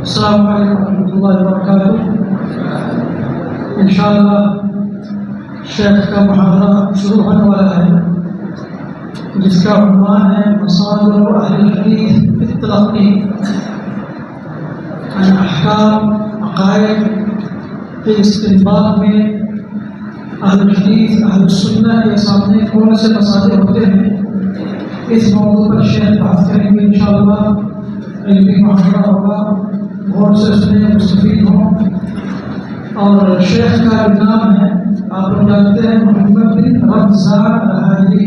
अस्सलाम वालेकुम रहमतुल्लाहि व बरकातुहू। इंशाअल्लाह शेख का मुहादरा शुरू होने वाला है, जिसका उन्वान है मसादिर अहल हदीस फी तलक्की अन अहकाम अक़ाइद के इस्तिंबात में अहल हदीस अहल सुन्नह के सामने कौन से मसादिर होते हैं। इस मौजू पर शेख बात करेंगे इंशाअल्लाह। इल्मी मुहादरा होगा, गौर से सुने, मुस्तफीद हों। और शेख का नाम है, आप लोग जानते हैं, मोहम्मद बिन रमज़ान अल-हाइली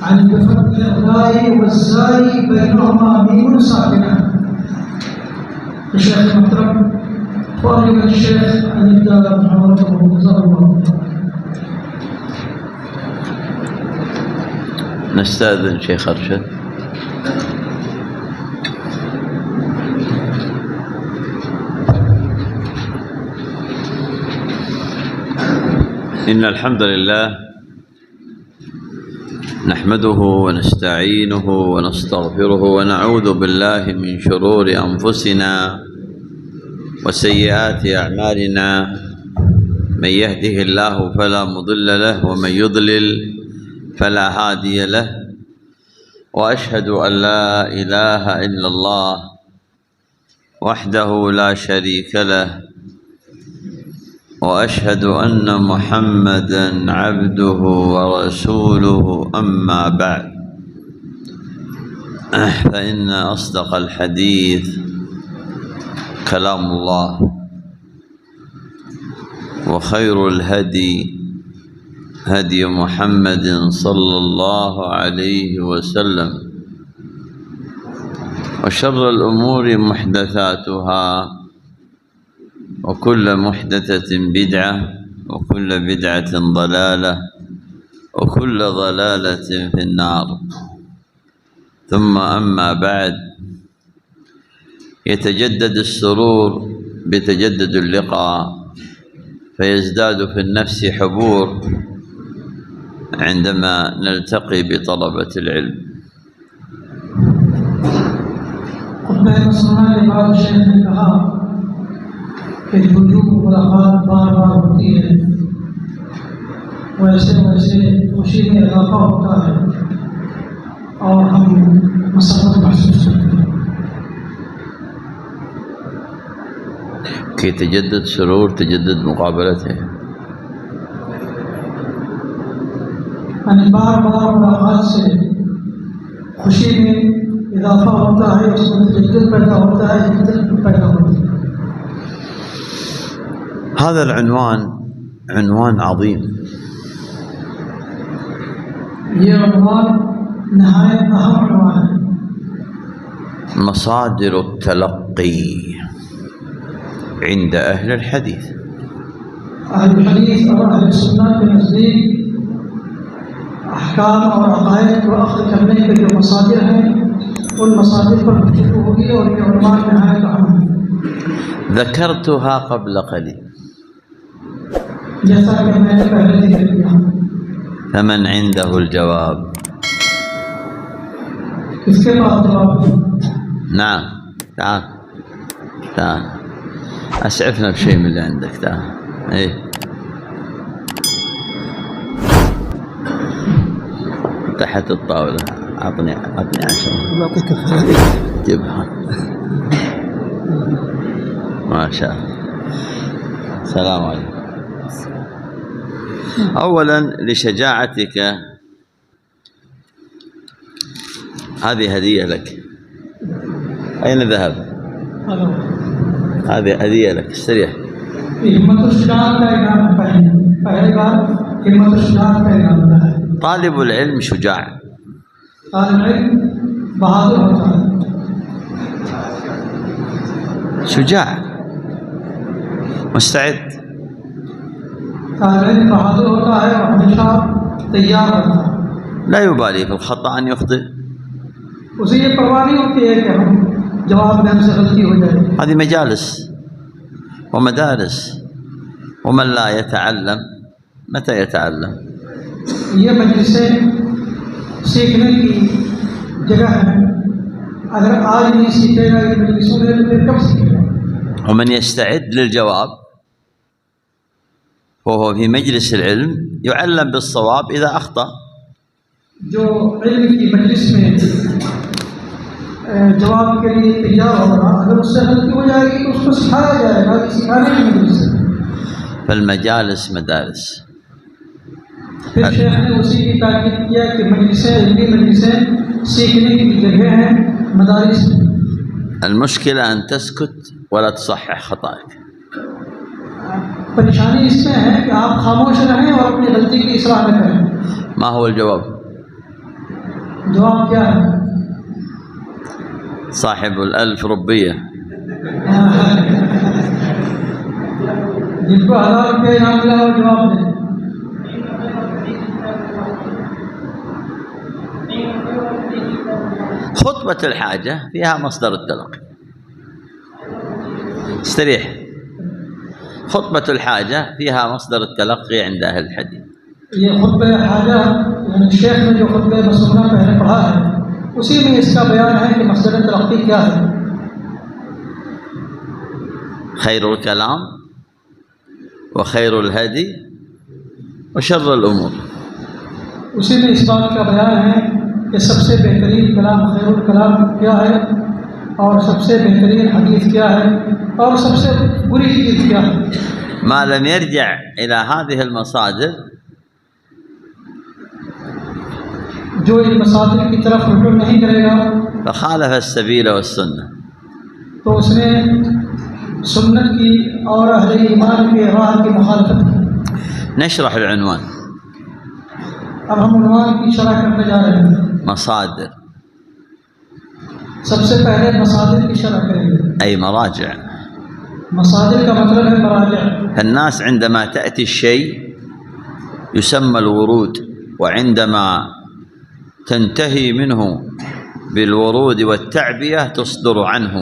अन बिफ़त्हिल ज़ाई वज़्ज़ाई बैनहुमा मीमुन साकिना। शेख मोहतरम फ़ाज़िल शेख अन यब्दा मुहादरतहू जज़ाकल्लाहु खैरन। نستأذن شيخ أرشد. إن الحمد لله نحمده ونستعينه ونستغفره ونعوذ بالله من شرور أنفسنا وسيئات أعمالنا. من يهده الله فلا مضل له ومن يضلل فلا هادي له. وأشهد أن لا إله إلا الله وحده لا شريك له، وأشهد أن محمدًا عبده ورسوله. أما بعد، فإن أصدق الحديث كلام الله، وخير الهدي هدي محمد صلى الله عليه وسلم، وشر الأمور محدثاتها، وكل محدثة بدعة، وكل بدعة ضلالة، وكل ضلالة في النار. ثم أما بعد، يتجدد السرور بتجدد اللقاء، فيزداد في النفس حبور عندما نلتقي بطلبة العلم. खुतबे सुनने के बाद शेख ने कहा कि वजूद मुलाकात बार बार होती है, वैसे वैसे खुशी में इजाफा होता है और हम मसरत महसूस करते हैं। कि तजद्दुद सुरूर तजद्दुद मुकाबलत है। बार बार मुलाकात से खुशी में इजाफा होता है, उसमें तजद्दुद पैदा होता है, हिद्दत पैदा होती है। هذا العنوان عنوان عظيم. ये عنوان नहायत अहम عنوان है। مصادر التلقي عند أهل الحديث. अहल हदीस और अहल सुन्नत के नज़दीक अहकाम और अक़ाइद को अख़्ज़ करने के जो मसादिर हैं, उन मसादिर पर गुफ्तगू होगी और ये उन्वान नहायत अहम है। ذكرتها قبل قليل، जैसा कि मैंने पहले जिक्र किया। فمن عنده الجواب؟ इसके बाद जवाब نعم، تعال تعال أسعفنا بشيء من اللي عندك. تعال. إيه، تحت الطاولة. أعطني 10. بعطيك جيبها. ما شاء الله. السلام عليكم. أولا لشجاعتك، هذه هدية لك. أين ذهب؟ هذه هدية لك، استريح. طالب العلم شجاع. طالب العلم بهادر होता है। شجاع مستعد. طالب العلم بهادر होता है और हमेशा तैयार रहता है। لا يبالي في الخطأ أن يخطئ. उसे ये परवाह नहीं होती है कि हम जवाब में हमसे गलती हो जाए। هذه مجالس ومدارس، ومن لا يتعلم متى يتعلم؟ ये मजलिसें सीखने की जगह है। अगर आज नहीं सीखेगा ये मजलिसों में तो फिर कब सीखेगा। ومن يستعد للجواب وهو في مجلس العلم يعلم بالصواب إذا أخطأ. जो इल्म की मजलिस में जवाब के लिए तैयार होगा, अगर उससे गलती हो जाएगी तो उसको सिखाया जाएगा, सिखाने की मजलिस है। فالمجالس مدارس. फिर शेख ने उसी की ताकीद किया कि मजलिसें, इल्मी मजलिसें सीखने की जगह हैं, मदारिस। المشكلة أن تسكت ولا تصحح خطأك. परेशानी इसमें है कि आप खामोश रहें और अपनी गलती की इस्लाह न करें। ما هو الجواب؟ जवाब क्या है? صاحب ال1000 ربية जिनको 1000 रुपये इनाम मिला वो जवाब दें। خطبة الحاجة فيها مصدر التلقي. استريح. خطبة الحاجة فيها مصدر التلقي عند أهل الحديث. ये खुतबे हाजा यानी शेख ने जो खुतबे मसनूना पहले पढ़ा है उसी में इसका बयान है कि मसदर तरक्की क्या है। خير الكلام وخير الهدي وشر الأمور. उसी में इस बात का बयान है कि सबसे बेहतरीन कलाम खैरुल कलाम क्या है और सबसे बेहतरीन हदीस क्या है और सबसे बुरी चीज़ क्या है। ما لم يرجع إلى هذه المصادر जो इन मसादिर की तरफ रुजू नहीं करेगा فخالف السبيل والسنة. तो उसने सुन्नत की और अहले ईमान के राह की मुखालफत की। نشرح العنوان. अब हम उन्वान की शरह करने जा रहे हैं। مصادر सबसे पहले मसादिर की शरह करेंगे। أي مراجع. मसादिर का मतलब है मराजा। الناس عندما تأتي الشيء يسمى الورود، وعندما تنتهي منه بالورود والتعبية تصدر عنه،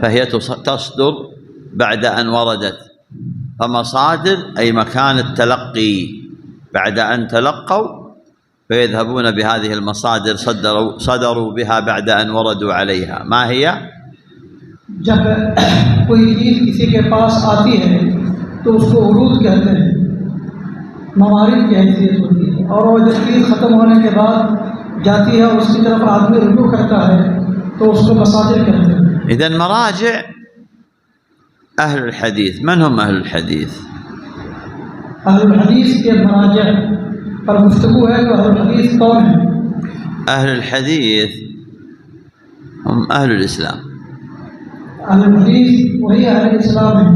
فهي تصدر بعد أن وردت. فمصادر أي مكان التلقي بعد أن تلقوا فيذهبون بهذه المصادر صدروا بها بعد أن وردوا عليها. ما هي؟ जब कोई चीज़ किसी के पास आती है तो उसको उरूद कहते हैं, मवारिद की हैसियत होती है। और वो जब चीज़ ख़त्म होने के बाद जाती है और उसकी तरफ आदमी रुजू करता है तो उसको मसादिर कहते हैं। إذن मराजिअ أهل الحديث. من هم أهل الحديث؟ अहलुल हदीस के मराजिअ पर गुफ्तगू है तो अहलुल हदीस कौन है? أهل الحديث هم أهل الإسلام. अहलुल हदीस वही अहल इस्लाम है।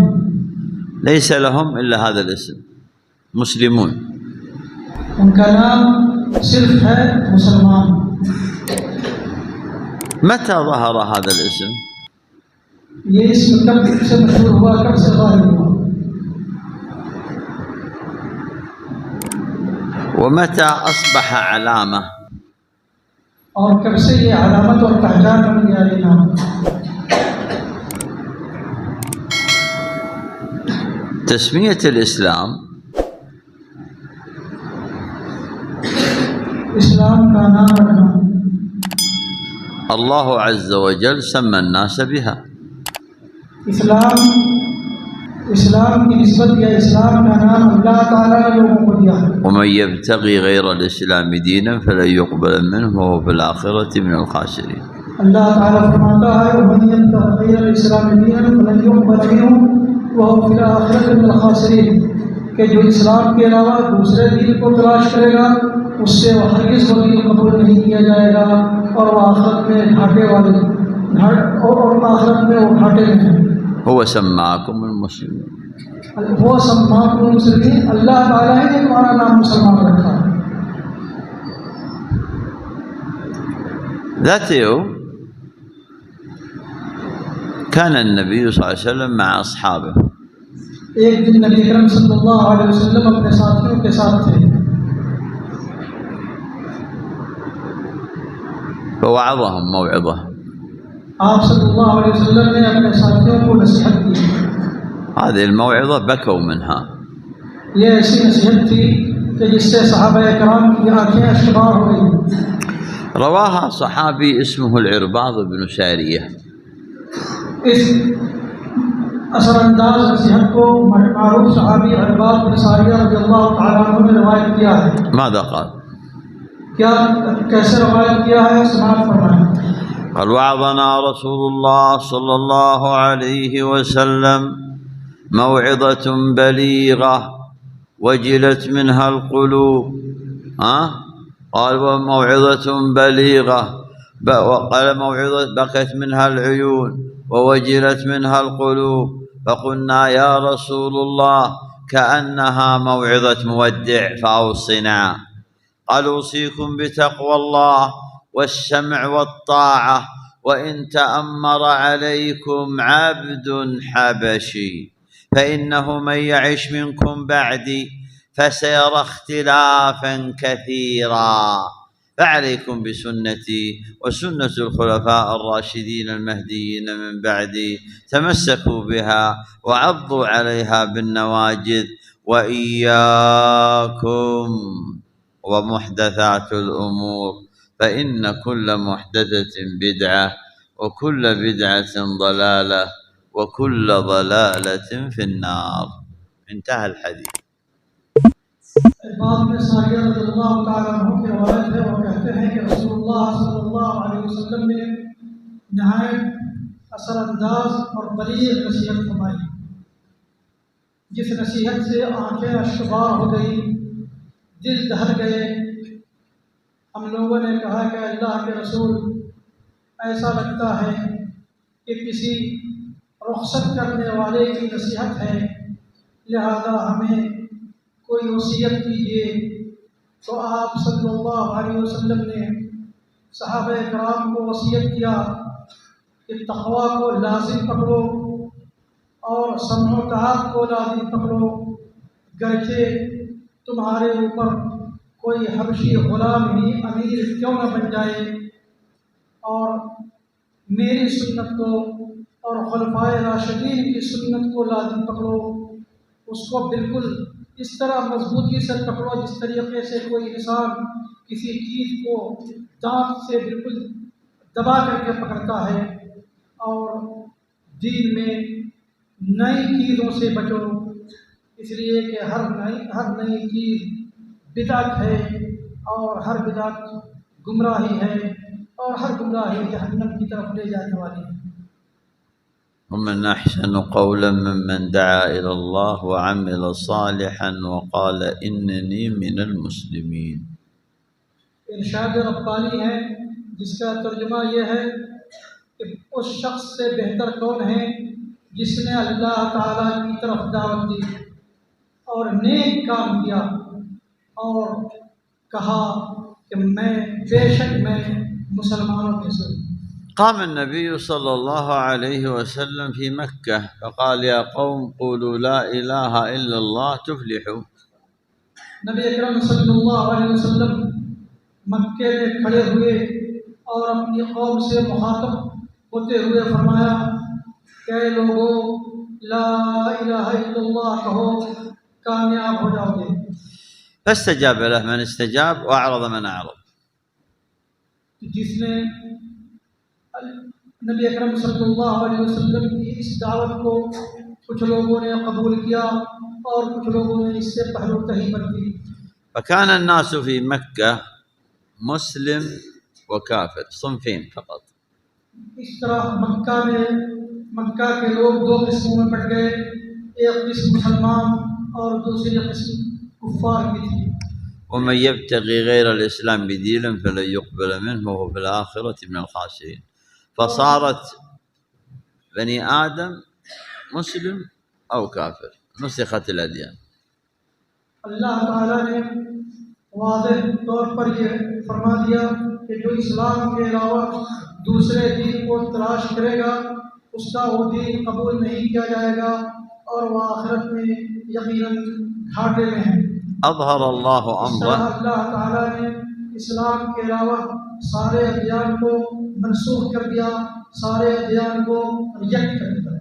ليس لهم إلا هذا الاسم، مسلمون. उनका नाम सिर्फ है मुसलमान। متى ظهر هذا الاسم؟ ये इसम कब से मशहूर हुआ, कब से ज़ाहिर हुआ? ومتى أصبح علامة؟ और कब से ये अलामत और पहचान बन गया ये नाम? تسمية الإسلام इस्लाम का नाम रखना الله عز وجل سمى الناس بها. इस्लाम की निस्बत या इस्लाम का नाम अल्लाह ताला ने लोगों को दिया है। ومن يبتغي غير الإسلام دينا فلن يقبل منه وهو في الآخرة من الخاسرين. अल्लाह ताला फरमाता है वमन यब्तगि गैर इस्लाम दीनन फलन युक़बल मिन्हु व हुवा फिल आखिरति मिनल खासिरीन, कि जो इस्लाम के अलावा दूसरे दीन को तलाश करेगा उससे वह हरगिज़ वो दीन कबूल नहीं किया जाएगा और वह आखिरत में घाटे वाले और आखिरत में वो घाटे में है। هو سماكم المسلمين. वो सम्माकुम मुस्लिमीन, अल्लाह ताला है ने तुम्हारा नाम मुसलमान रखा है। ذات يوم كان النبي صلى الله عليه وسلم مع أصحابه. एक दिन नबी अकरम सल्लल्लाहु अलैहि वसल्लम अपने साथियों के साथ थे। فوعظهم موعظة. आप सल्लल्लाहु अलैहि वसल्लम ने अपने साथियों को नसीहत की। هذه الموعظة بكوا منها. ये ऐसी नसीहत थी कि जिससे सहाबा-ए-किराम की आंखें अश्कबार हो गई। रवाहा सहाबी इस्मुहुल इरबाद बिन सारिया। इस असरअंदाज नसीहत को मारूफ सहाबी इरबाद बिन सारिया रज़ियल्लाहु तआला अन्हु ने रवायत किया है। मादा क़ाल? क्या कैसे रवायत किया है, समाअत फरमाएं। क़ाल वअज़ना रसूलुल्लाह सल्लल्लाहु अलैहि वसल्लम मौइज़तुन बलीग़ा वजिलत मिनहल क़ुलूब। قال وموعظة بليغة وقال موعظة بكت منها العيون ووجلت منها القلوب، فقلنا يا رسول الله كأنها موعظة مودع فأوصنا. قال أوصيكم بتقوى الله والسمع والطاعة وإن تأمر عليكم عبد حبشي فإنه من يعش منكم بعدي فسيرى اختلافا كثيرا، فعليكم بسنتي وسنة الخلفاء الراشدين المهديين من بعدي، تمسكوا بها وعضوا عليها بالنواجذ، وإياكم ومحدثات الأمور فإن كل محدثة بدعة وكل بدعة ضلالة وكل ضلالة في النار. انتهى الحديث. इरबाद बिन सारिया रज़ियल्लाहु तआला अन्हु की रवायत है, वो कहते हैं कि रसूलुल्लाह सल्लल्लाहु अलैहि वसल्लम ने नहायत असरअंदाज और बलीग़ नसीहत फरमाई, जिस नसीहत से आंखें अश्कबार हो गई, दिल दहल गए। हम लोगों ने कहा कि अल्लाह के रसूल, ऐसा लगता है कि किसी रुखसत करने वाले की नसीहत है, लिहाजा हमें कोई वसीयत कीजिए। तो आप सल्लल्लाहु अलैहि वसल्लम ने सहाबा कराम को वसीयत किया कि तक़वा को लाज़िम पकड़ो और समअ तआत को लाज़िम पकड़ो, गरचे तुम्हारे ऊपर कोई हबशी ग़ुलाम ही अमीर क्यों न बन जाए, और मेरी सुन्नत को और खुलफाए राशिदीन की सुन्नत को लाज़िम पकड़ो, उसको बिल्कुल इस तरह मजबूती से पकड़ो जिस तरीके से कोई इंसान किसी चीज़ को दांत से बिल्कुल दबा करके पकड़ता है। और दीन में नई चीज़ों से बचो, इसलिए कि हर नई चीज़ बिदअत है और हर बिदअत गुमराही है और हर गुमराही जहन्नम की तरफ ले जाने वाली है। ومن أحسن قولا ممن دعا إلى الله وعمل صالحا وقال إنني من المسلمين. इरशाद रब्बानी है, जिसका तर्जुमा यह है कि उस शख्स से बेहतर कौन है जिसने अल्लाह ताला की तरफ दावत दी और नेक काम किया और कहा कि बेशक मैं मुसलमानों में से। قام النبي صلى الله عليه وسلم في مكة فقال يا قوم قولوا لا إله إلا الله تفلحوا. नबी अकरम सल्लल्लाहु अलैहि वसल्लम मक्के में खड़े हुए और अपनी कौम से मुखातब होते हुए फरमाया कि लोगों, ला इलाहा इल्लल्लाह कहो, कामयाब हो जाओगे। فاستجاب له من استجاب وأعرض من أعرض. जिसने नबी अकरम सल्लल्लाहु अलैहि वसल्लम की इस दावत को कुछ लोगों ने कबूल किया और कुछ लोगों ने इससे पहलूतही बरती। فكان الناس في مكة مسلم وكافر صنفين فقط. इस तरह मक्का के लोग दो किस्मों में बट गए, एक किस्म मुसलमान और दूसरी किस्म कुफ्फार की थी। ومن يبتغي غير الإسلام بدينا فلن يقبل منه وهو في الآخرة من الخاسرين. فصارت بني آدم مسلم أو كافر، نسخت الأديان. अल्लाह ताला ने वाज़ेह तौर पर यह फरमा दिया कि जो इस्लाम के अलावा दूसरे दीन को तलाश करेगा उसका वो दीन कबूल नहीं किया जाएगा और वह आखिरत में यकीनन घाटे में है। أظهر الله أمره. अल्लाह ताला ने इस्लाम के अलावा सारे अदियान को मनसूख कर दिया, सारे अदियान को रिजेक्ट कर दिया।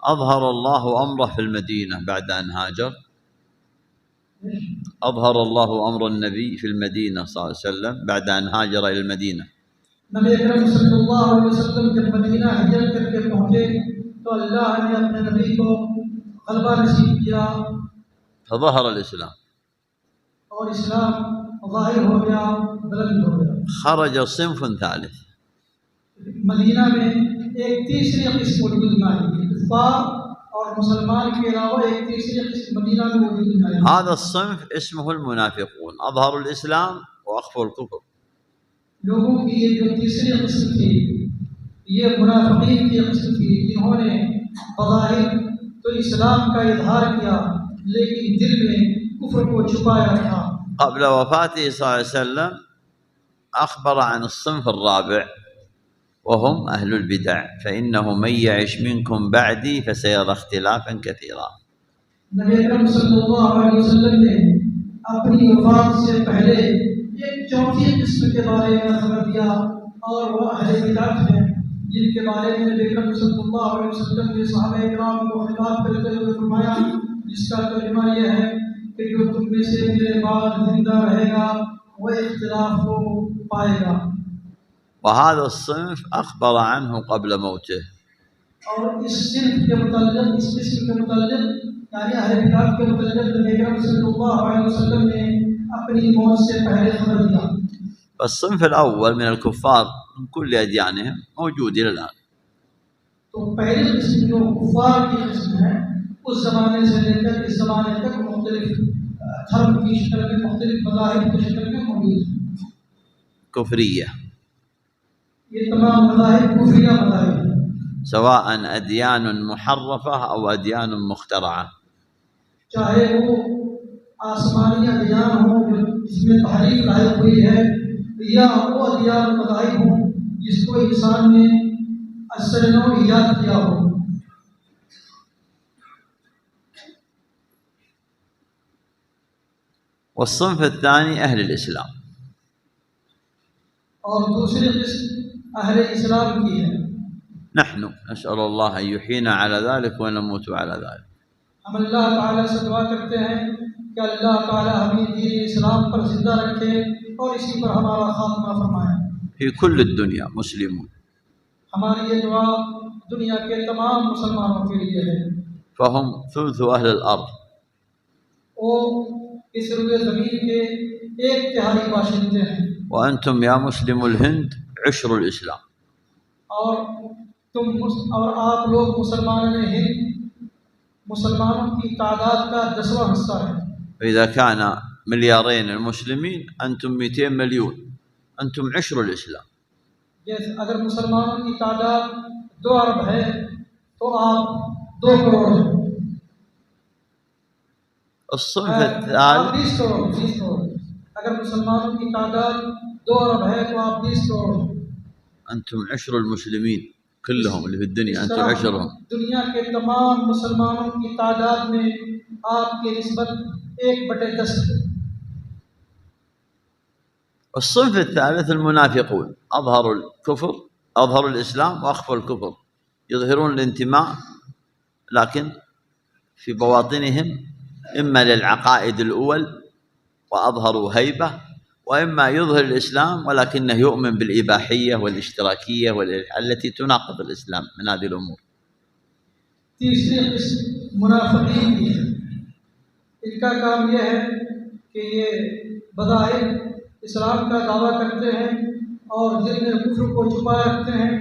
أظهر الله أمره في المدينة بعد أن هاجر. أظهر الله أمر النبي في المدينة صلى الله عليه وسلم بعد أن هاجر إلى المدينة. नबी अकरम सल्लल्लाहु अलैहि वसल्लम जब मदीना हिजरत करके पहुंचे तो अल्लाह ने अपने नबी को गलबा नसीब किया فظهر الإسلام. और इस्लाम ज़ाहिर हो गया, बुलंद हो गया। خرج صنف ثالث. मदीना में एक तीसरी किस्म वजूद में आई, कुफार और मुसलमान के अलावा एक तीसरी किस्म मदीना में वजूद में आई। هذا الصنف اسمه المنافقون، أظهروا الإسلام وأخفوا الكفر. लोगों की ये जो तीसरी किस्म थी ये मुनाफिकीन की किस्म थी, जिन्होंने बज़ाहिर तो इस्लाम का इजहार किया लेकिन दिल में कुफ्र को छुपाया रखा। قبل وفاته صلى الله عليه وسلم أخبر عن الصنف الرابع وهم أهل البدع، فإنه من يعش منكم بعدي فسيرى اختلافا كثيرا. नबी अकरम सल्लल्लाहु अलैहि वसल्लम ने अपनी वफात से पहले एक चौथी किस्म के बारे में खबर दिया और वह अहले बिदअत हैं, जिनके बारे में नबी अकरम सल्लल्लाहु अलैहि वसल्लम ने सहाबा किराम को खिताब करते हुए फरमाया, जिसका तर्जुमा यह है कि जो तुम में से मेरे बाद जिंदा रहेगा वह इख्तिलाफ को पाएगा। وهذا الصنف أخبر عنه قبل موته. और इस सिंफ के मुताल्लिक़, इस किस्म के मुताल्लिक़ यानी अहले बिदअत के मुताल्लिक़ नबी अकरम सल्लल्लाहु अलैहि वसल्लम ने अपनी मौत से पहले खबर दिया। فالصنف الأول من الكفار من كل أديانهم موجود إلى الآن. तो पहली किस्म जो कुफार की किस्म है उस ज़माने से लेकर इस ज़माने तक मुख्तलिफ धर्म की शक्ल में, मुख्तलिफ मज़ाहिब की शक्ल में मौजूद है। كفرية ये तमाम मज़ाहिब कुफरिया मज़ाहिब हैं, سواء أديان محرفة أو أديان مخترعة. चाहे वो आसमानी अदियान हो जिसमें तहरीफ लाई हुई है या वो अदियान मज़ाहिब हो जिसको इंसान ने असरनो ईजाद किया हो। والصنف الثاني أهل الإسلام. और दूसरी किस्म अहले इस्लाम की है। نحن نسأل الله أن يحيينا على ذلك ونموت على ذلك. हम अल्लाह ताला से दुआ करते हैं कि अल्लाह ताला हमें दीन इस्लाम पर जिंदा रखे और इसी पर हमारा खात्मा फरमाए। في كل الدنيا مسلمون. हमारी ये दुआ दुनिया के तमाम मुसलमानों के लिए है। فهم ثلث أهل الأرض. वो इस रुए ज़मीन के एक तिहाई बाशिंदे हैं وأنتم يا مسلم الهند عشر الإسلام. और आप लोग मुसलमानों हिंद मुसलमानों की तादाद का 10वां हिस्सा है। فإذا كان مليارين المسلمين أنتم 200 مليون، أنتم عشر الإسلام. जैसे अगर मुसलमानों की तादाद 2 अरब है तो आप 2 करोड़ हैं। الصنف आप الثالث 20 करोड़। अगर मुसलमानों की तादाद 2 अरब है तो आप 20 करोड़ हैं। أنتم عشر المسلمين كلهم اللي في الدنيا، أنتم عشرهم. दुनिया के तमाम मुसलमानों की तादाद में आपकी निस्बत 1/10 है। الصنف الثالث المنافقون، أظهروا الكفر، أظهروا الإسلام وأخفوا الكفر، يظهرون الانتماء لكن في بواطنهم إما للعقائد الأول وأظهروا هيبة، وإما يظهر الإسلام ولكنه يؤمن بالإباحية والاشتراكية التي تناقض الإسلام من هذه الأمور. तीसरी किस्म मुनाफिकीन की है। इनका काम यह है कि ये बज़ाहिर इस्लाम का दावा करते हैं और दिल में कुफ्र को छुपाए रखते हैं।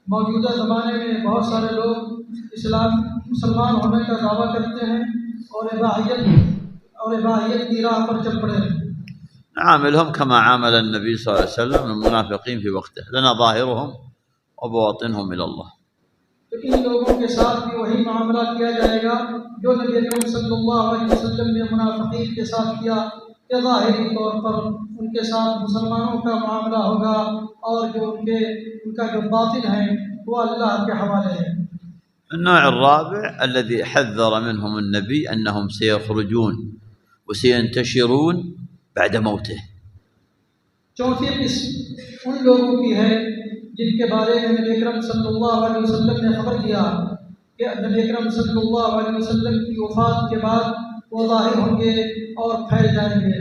मौजूदा ज़माने में बहुत सारे लोग मुसलमान होने का दावा करते हैं और इबाहियत की राह पर चल पड़े हैं। نعاملهم كما عامل النبي صلى الله عليه وسلم المنافقين في وقته، لنا ظاهرهم وبواطنهم إلى الله. तो इन लोगों के साथ भी वही मामला किया जाएगा जो नबी अकरम सल्लल्लाहु अलैहि वसल्लम ने मुनाफिकीन के साथ किया, कि ज़ाहिरी तौर पर उनके साथ मुसलमानों का मामला होगा और जो उनका जो बातिन है वो अल्लाह के हवाले है। النوع الرابع الذي حذر منهم النبي أنهم سيخرجون وسينتشرون بعد موته. चौथी किस्म उन लोगों की है जिनके बारे में नबी अकरम सल्लल्लाहु अलैहि वसल्लम ने खबर दिया कि नबी अकरम सल्लल्लाहु अलैहि वसल्लम की वफ़ात के बाद वो ज़ाहिर होंगे और फैल जाएंगे।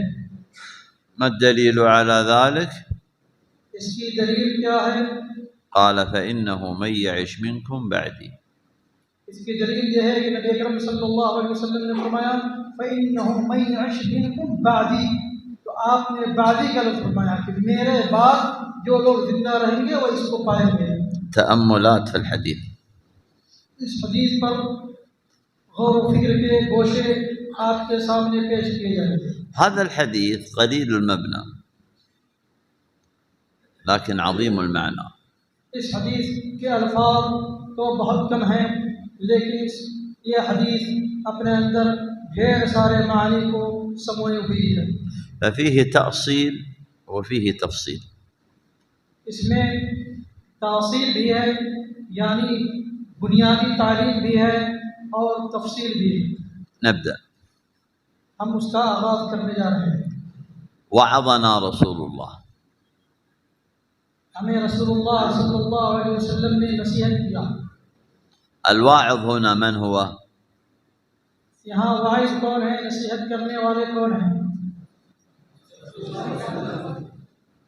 ما الدليل على ذلك؟ इसकी दलील क्या है? قال فإنه من يعش منكم بعدي इसकी दलील यह है कि नबी अकरम सल्लल्लाहु अलैहि वसल्लम ने फरमाया फ़इन्नहु मन यअश मिनकुम बादी, तो आपने बादी का लफ्ज़ फरमाया कि मेरे बाद जो लोग जिंदा रहेंगे वो इसको पाएंगे। تأملات في الحديث. इस हदीस पर गौर व फिक्र के गोशे आपके सामने पेश किए जाएंगे। هذا الحديث قليل المبنى لكن عظيم المعنى. इस हदीस के अल्फाज तो बहुत कम हैं, लेकिन ये हदीस अपने अंदर ढेर सारे मानी को समोए हुई है। ففيه تأصيل وفيه تفصيل. इसमें तासील भी है, यानी बुनियादी तालीम भी है, और तफसील भी है। نبدأ. हम उसका आगाज़ करने जा रहे हैं। وعظنا रसूल الله, हमें रसूलुल्लाह सल्लल्लाहु अलैहि वसल्लम ने नसीहत किया। الواعظ هنا من هو؟ यहाँ वाइज कौन है, नसीहत करने वाले कौन हैं?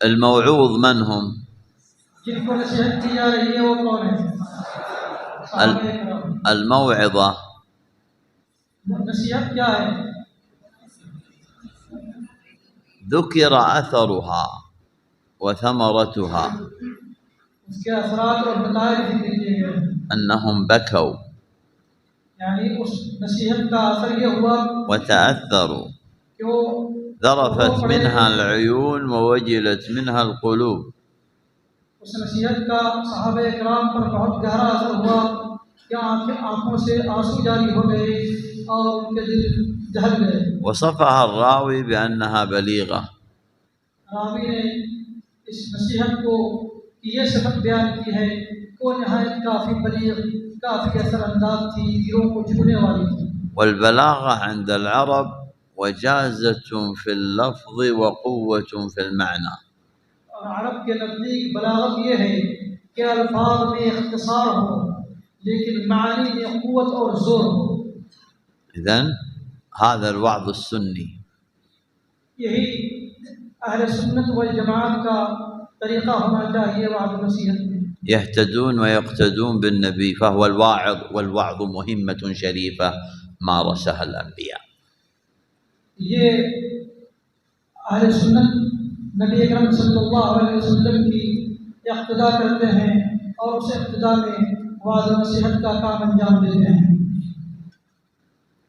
الموعوظ من هم؟ जिनको नसीहत की जा रही है वो कौन है? الموعظة नसीहत क्या है? ذكر أثرها وثمرتها उसके असरात और नताइज जिक्र किए गए हैं। أنهم بكوا यानी उस नसीहत का असर ये हुआ وتأثروا, कि वो ذرفت منها العيون ووجلت منها القلوب. उस नसीहत का सहाबे इकराम पर बहुत गहरा असर हुआ कि आंखों से आंसू जारी हो गए और उनके दिल दहल गए। वसफ़हा الراوي بأنها बलीग़ा, रावी ने इस नसीहत को ये सिफत बयान की है कि वो नहायत काफ़ी बलीग़, काफ़ी असरअंदाज थी, दिलों को छूने वाली थी। والبلاغة عند العرب وجازة في اللفظ وقوة في المعنى. और अरब के नज़दीक बलागत ये है कि अल्फाज में इख्तिसार हो, लेकिन मानी में क़ुव्वत और ज़ोर हो। إذن هذا الوعظ السني. यही अहले सुन्नत वल जमात का तरीक़ा होना चाहिए वाज़ नसीहत में। يهتدون ويقتدون بالنبي فهو الواعظ، والوعظ مهمة شريفة مارسها الأنبياء. ये अहले सुन्नत नबी अकरम सल्लल्लाहु अलैहि वसल्लम की इक़्तिदा करते हैं और उस इक़्तिदा में वाज़ नसीहत का काम अंजाम देते हैं।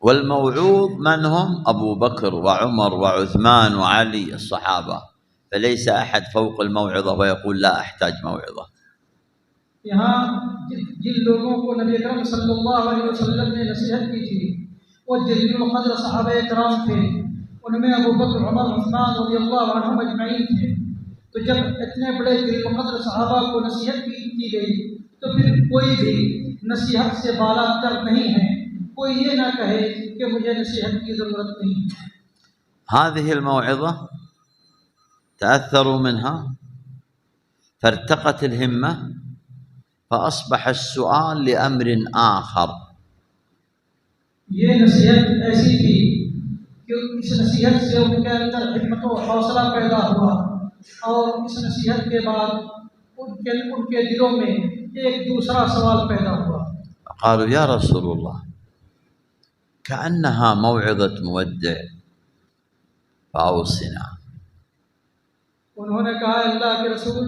والموعوظ من هم؟ أبو بكر وعمر وعثمان وعلي الصحابة، فليس أحد فوق الموعظة ويقول لا أحتاج موعظة. यहाँ जिन लोगों को नबी अकरम सल्लल्लाहु अलैहि वसल्लम ने नसीहत की थी वो जलील क़द्र सहाबा इकराम थे, उनमें अबू बकर, उमर, उस्मान रज़ियल्लाहु अन्हुम अजमईन थे। तो जब इतने बड़े जलील क़द्र सहाबा को नसीहत की गई तो फिर कोई भी नसीहत से बालातर नहीं है, कोई ये ना कहे कि मुझे नसीहत की ज़रूरत नहीं। هذه الموعظة تأثروا منها فارتقت الهمة فأصبح السؤال لأمر آخر. ये नसीहत ऐसी थी कि इस नसीहत से उनके अंदर हिम्मत और हौसला पैदा हुआ और इस नसीहत के बाद उनके दिलों में एक दूसरा सवाल पैदा हुआ। قالوا يا رسول الله كأنها موعظة مودع فأوصنا. उन्होंने कहा अल्लाह के रसूल,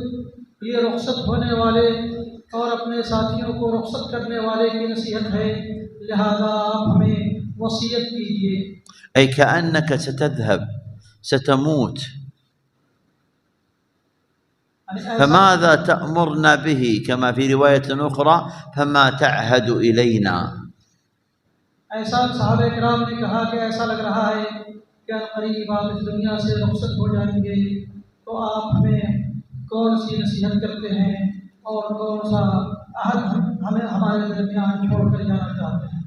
ये रुखसत होने वाले और अपने साथियों को रुखसत करने वाले की नसीहत है, लिहाजा आप हमें वसीयत कीजिए। أي كأنك ستذهب ستموت فماذا تأمرنا به، كما في رواية أخرى فما تعهد إلينا. ऐसा सहाबा इकराम ने कहा कि ऐसा लग रहा है कि करीब आप इस दुनिया से रुखसत हो जाएंगे, तो आप हमें कौन सी नसीहत करते हैं और कौन सा अहद हमें हमारे दरमियान छोड़ कर जाना चाहते हैं।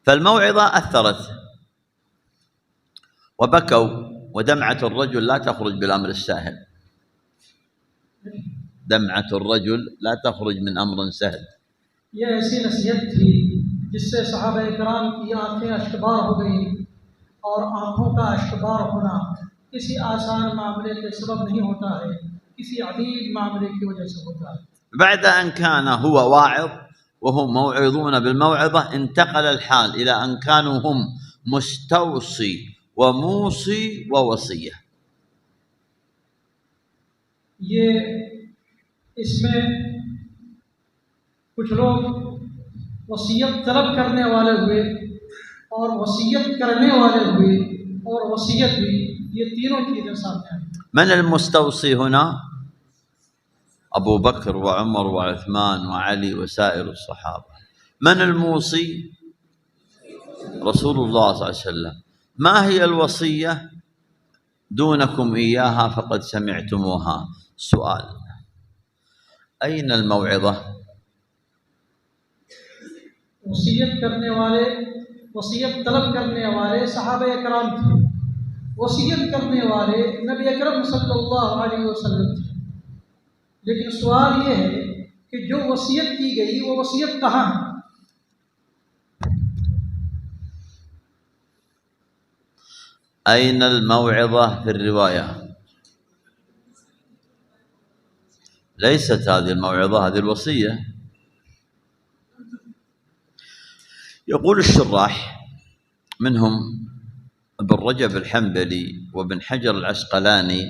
فالموعظة أثرت وبكوا، ودمعة الرجل لا تخرج بالأمر السهل، دمعة الرجل لا تخرج من أمر سهل. ये ऐसी नसीहत थी जिससे सहाबा-ए-किराम की आंखें अश्कबार हो गई और आँखों का अश्कबार होना किसी आसान मामले के सबब नहीं होता है, किसी अजीब मामले की वजह से होता है। بعد أن كان هو واعظ وهم موعظون بالموعظة انتقل الحال إلى أن كانوا هم مستوصي وموصي ووصية. ये इसमें कुछ लोग वसीयत तलब करने वाले हुए और वसीयत करने वाले हुए और वसीयत हुई, ये तीनों चीज़ें सामने आई। من المستوصي هنا؟ أبو بكر وعمر وعثمان وعلي وسائر الصحابة. من الموصي؟ رسول الله صلى الله عليه وسلم. ما هي الوصية؟ دونكم إياها فقد سمعتموها. سؤال: أين الموعظة؟ वसीयत करने वाले, वसीयत तलब करने वाले सहाबा-ए-किराम थे, वसीयत करने वाले नबी अकरम सल्लल्लाहु अलैहि वसल्लम थे। लेकिन सवाल ये है कि जो वसीयत की गई वो वसीयत कहाँ है? أين الموعظة في الرواية؟ ليست هذه الموعظة، هذه الوصية. يقول الشراح منهم ابن رجب الحنبلي وابن حجر العسقلاني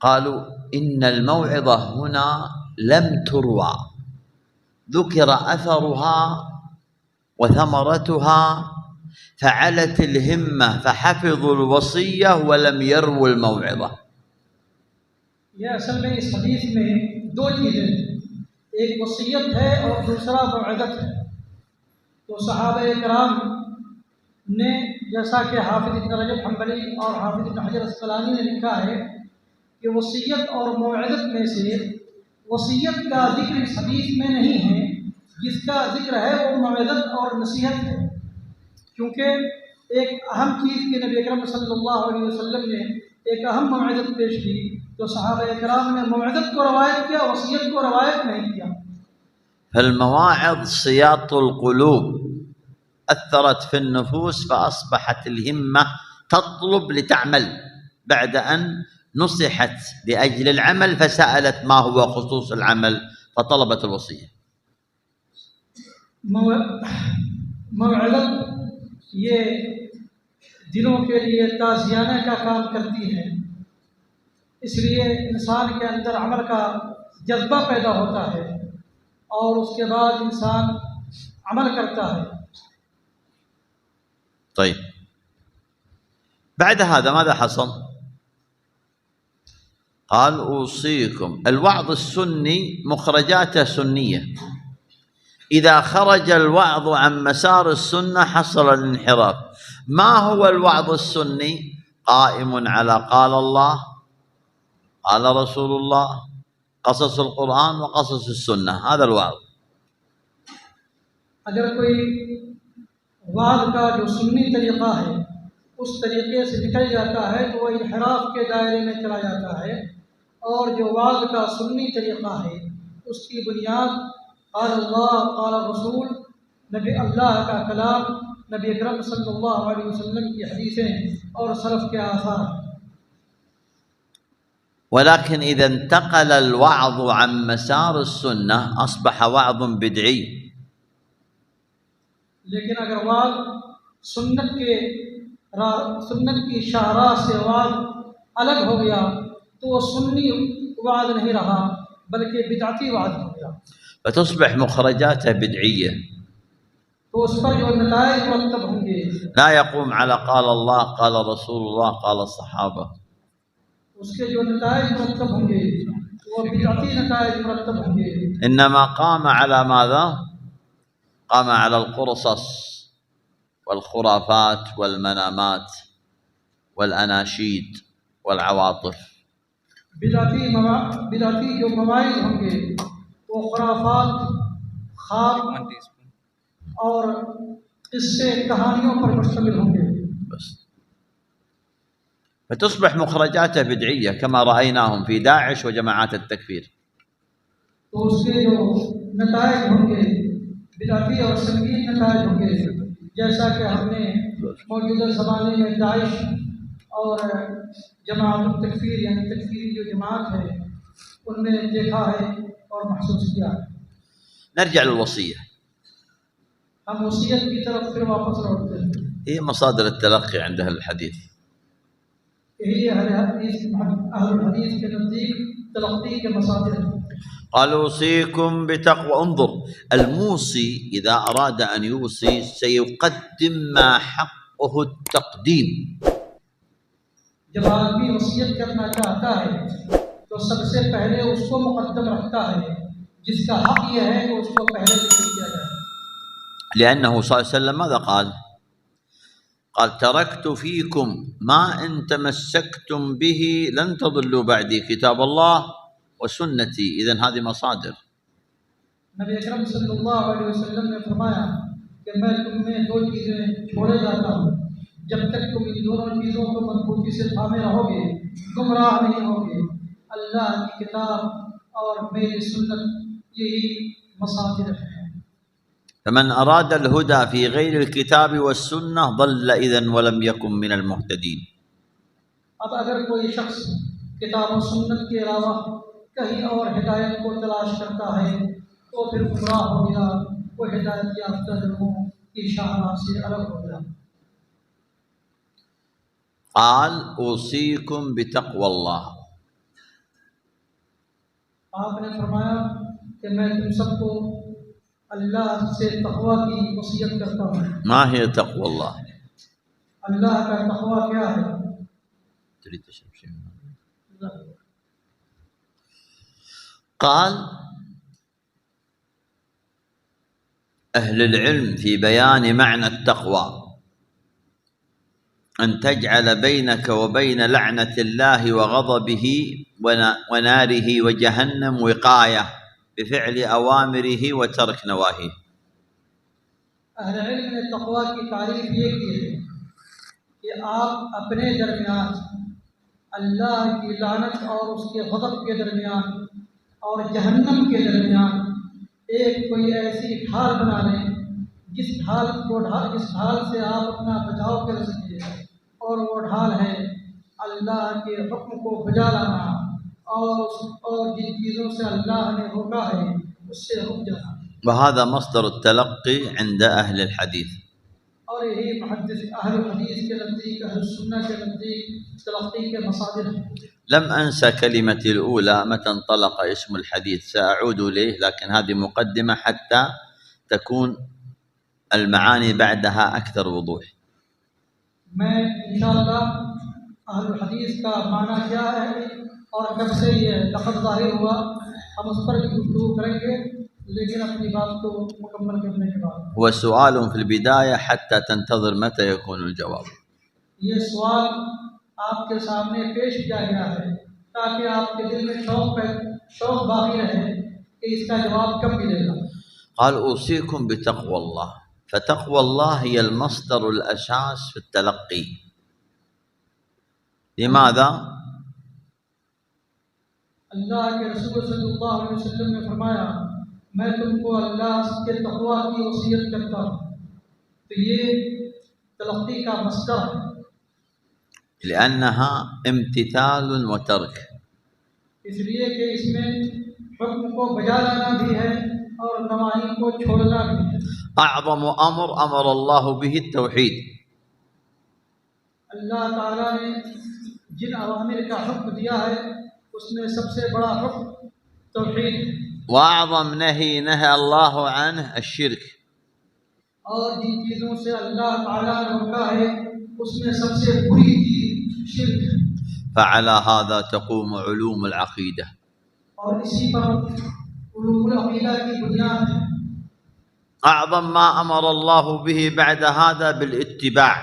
قالوا إن الموعظة هنا لم تروى، ذكر أثرها وثمرتها فعلت الهمة فحفظوا الوصية ولم يروا الموعظة. ये असल में इस हदीस में दो चीज़ें हैं, एक वसीयत है और दूसरा मौइज़त है। तो सहाबा-ए-किराम ने, जैसा कि हाफिज़ इब्न रजब हम्बली और हाफिज़ इब्न हजर अस्क़लानी ने लिखा है कि वसीयत और मौइज़त में से वसीयत का जिक्र इस हदीस में नहीं है, जिसका जिक्र है वो मौइज़त और नसीहत है। क्योंकि एक अहम चीज़ की नबी अकरम सल्लल्लाहु अलैहि वसल्लम ने एक अहम मौइज़त पेश की, तो सहाबा-ए-किराम ने मौइज़त को रवायत किया, वसीयत को रवायत नहीं किया। فالمواعظ سياط القلوب أثرت في النفوس فأصبحت الهمة تطلب لتعمل بعد أن نصحت لأجل العمل فسألت ما هو خصوص العمل فطلبت الوصية. मौइज़त ये दिलों के लिए ताज़ियाने का काम करती है, इसलिए इंसान के अंदर अमल का जज्बा पैदा होता है और उसके बाद इंसान अमल करता है। طيب بعد هذا ماذا حصل؟ قال أوصيكم. الوعظ السني مخرجاته سنية، إذا خرج الوعظ عن مسار السنة حصل الانحراف. ما هو الوعظ السني؟ قائم على قال الله قال رسول الله، قصص القرآن وقصص السنة، هذا الوعظ. अगर कोई वाज़ का जो सुन्नी तरीक़ा है उस तरीक़े से निकल जाता है तो वह इन्हिराफ के दायरे में चला जाता है, और जो वाज़ का सुन्नी तरीक़ा है उसकी बुनियाद क़ाल अल्लाह क़ाल रसूल, नबी अल्लाह का कलाम, नबी अकरम सल्लल्लाहु अलैहि वसल्लम की हदीसें और सलफ़ के आसार। ولكن إذا انتقل الوعظ عن مسار السنة أصبح وعظ بدعي. लेकिन अगर वाज़ सुन्नत की शाहराह से वाज़ अलग हो गया तो वो सुन्नी वाज़ नहीं रहा बल्कि बिदअती वाज़ हो गया, فتصبح مخرجاته بدعية، तो उस पर जो नताइज मुरतब होंगे لا يقوم على قال الله قال رسول الله قال الصحابة. उसके जो नताइज मुरतब होंगे वो बिदअती नताइज मुरतब होंगे। إنما قام على ماذا؟ قام على القرصص والخرافات والمنامات والأناشيد والعواطف. बिदअती जो मवाइज़ होंगे वो खुराफात, ख्वाब और किस्से कहानियों पर मुश्तमिल होंगे। बस فتصبح مخرجاته بدعية كما رأيناهم في داعش وجماعات التكفير. तो उसके जो नताइज होंगे बिदाती और संगीन नतायज होंगे, जैसा कि हमने मौजूदा ज़माने में दाइश और जमात तकफीर यानी तकफीरी जो जमात है उनमें देखा है और महसूस किया है। نرجع للوصية. हम वसीयत की तरफ फिर वापस लौटते हैं। هي مصادر التلقي عند أهل الحديث. यही अहल हदीस के नज़दीक तलक़ी के मसादिर हैं। قال أوصيكم بتقوى. انظر، الموصي إذا أراد أن يوصي سيقدم ما حقه التقديم. जब आदमी वसीयत करना चाहता है तो सबसे पहले उसको मुकद्दम रखता है, जिसका हक यह है कि उसको पहले जिक्र किया जाए। لأنه صلى الله عليه وسلم ماذا قال؟ قال تركت فيكم ما إن تمسكتم به لن تضلوا بعدي، كتاب الله وسنتي. إذن هذه مصادر. नबी अकरम सल्लल्लाहु अलैहि वसल्लम ने फरमाया कि मैं तुम में दो चीज़ें छोड़े जाता हूँ, जब तक तुम इन दोनों चीज़ों को मजबूती से थामे रहोगे गुमराह नहीं होगे। अल्लाह की किताब और मेरी सुन्नत, यही मसादिर हैं। فمن أراد الهدى في غير الكتاب والسنة ضل إذن ولم يكن من المهتدين. अब अगर कोई शख्स किताब और सुन्नत के अलावा कहीं और हिदायत को तलाश करता है तो फिर गुमराह हो गया, वो हिदायत याफ्ता लोगों की शाहराह से अलग हो गया। قال أوصيكم بتقوى الله. आपने फरमाया कि मैं तुम सबको अल्लाह से तक़वा की वसीयत करता हूँ। ما هي تقوى الله؟ अल्लाह का तक़वा क्या है? تريد تشرب شيء؟ قال أهل العلم في بيان معنى التقوى أن تجعل بينك وبين لعنة الله وغضبه وناره وجهنم وقاية بفعل أوامره وترك نواهيه. अहले इल्म ने तक़वा की तारीफ ये की है कि आप अपने दरमियान अल्लाह की लानत और उसके ग़ज़ब के दरमियान और जहन्नम के दरमियान एक कोई ऐसी ढाल बना लें जिस ढाल से आप अपना बचाव कर सकें, और वो ढाल है अल्लाह के हुक्म को बजा लाना और जिन चीज़ों से अल्लाह ने रोका है उससे रुक जाना। وهذا مصدر التلقي عند أهل الحديث. और यही मुहद्दिस अहल हदीस के नज़दीक, अहल सुन्नह के नज़दीक तलक़ी के मसादिर हैं। لم أنسى كلمتي الأولى متى انطلق اسم الحديث، سأعود إليه، لكن هذه مقدمة حتى تكون المعاني بعدها أكثر وضوح. मैं इंशाअल्लाह अहल हदीस का माना क्या है और कब से ये लफ़्ज़ ज़ाहिर हुआ हम उस पर भी गुफ्तगू करेंगे, लेकिन अपनी बात को मुकम्मल करने के बाद। هو سؤال في البداية حتى تنتظر متى يكون الجواب. ये सवाल आपके सामने पेश किया गया है ताकि आपके दिल में शौक़ बाकी रहे कि इसका जवाब कब मिलेगा। قال أوصيكم بتقوى الله، فتقوى الله هي المصدر الأساس في التلقي. لماذا؟ अल्लाह के रसूल सल्लल्लाहु अलैहि वसल्लम ने फरमाया मैं तुमको अल्लाह के तक़वा की वसीयत करता हूँ, तो ये तलक़ी का मस्दर है। لأنها امتثال وترك. इसलिए कि इसमें हुक्म को बजा लाना भी है और नवाही को छोड़ना भी है। أعظم أمر أمر الله به التوحيد. अल्लाह ताला ने जिन अवामिर का हुक्म दिया है उसमें सबसे बड़ा हुक्म तौहीद है। وأعظم نهي نهى الله عنه الشرك. और जिन चीज़ों से अल्लाह ताला ने रोका है उसमें सबसे बुरी चीज़ शिर्क है। فعلى هذا تقوم علوم العقيدة. और इसी पर उलूमुल अक़ीदा की बुनियाद है। أعظم ما أمر الله به بعد هذا بالاتباع.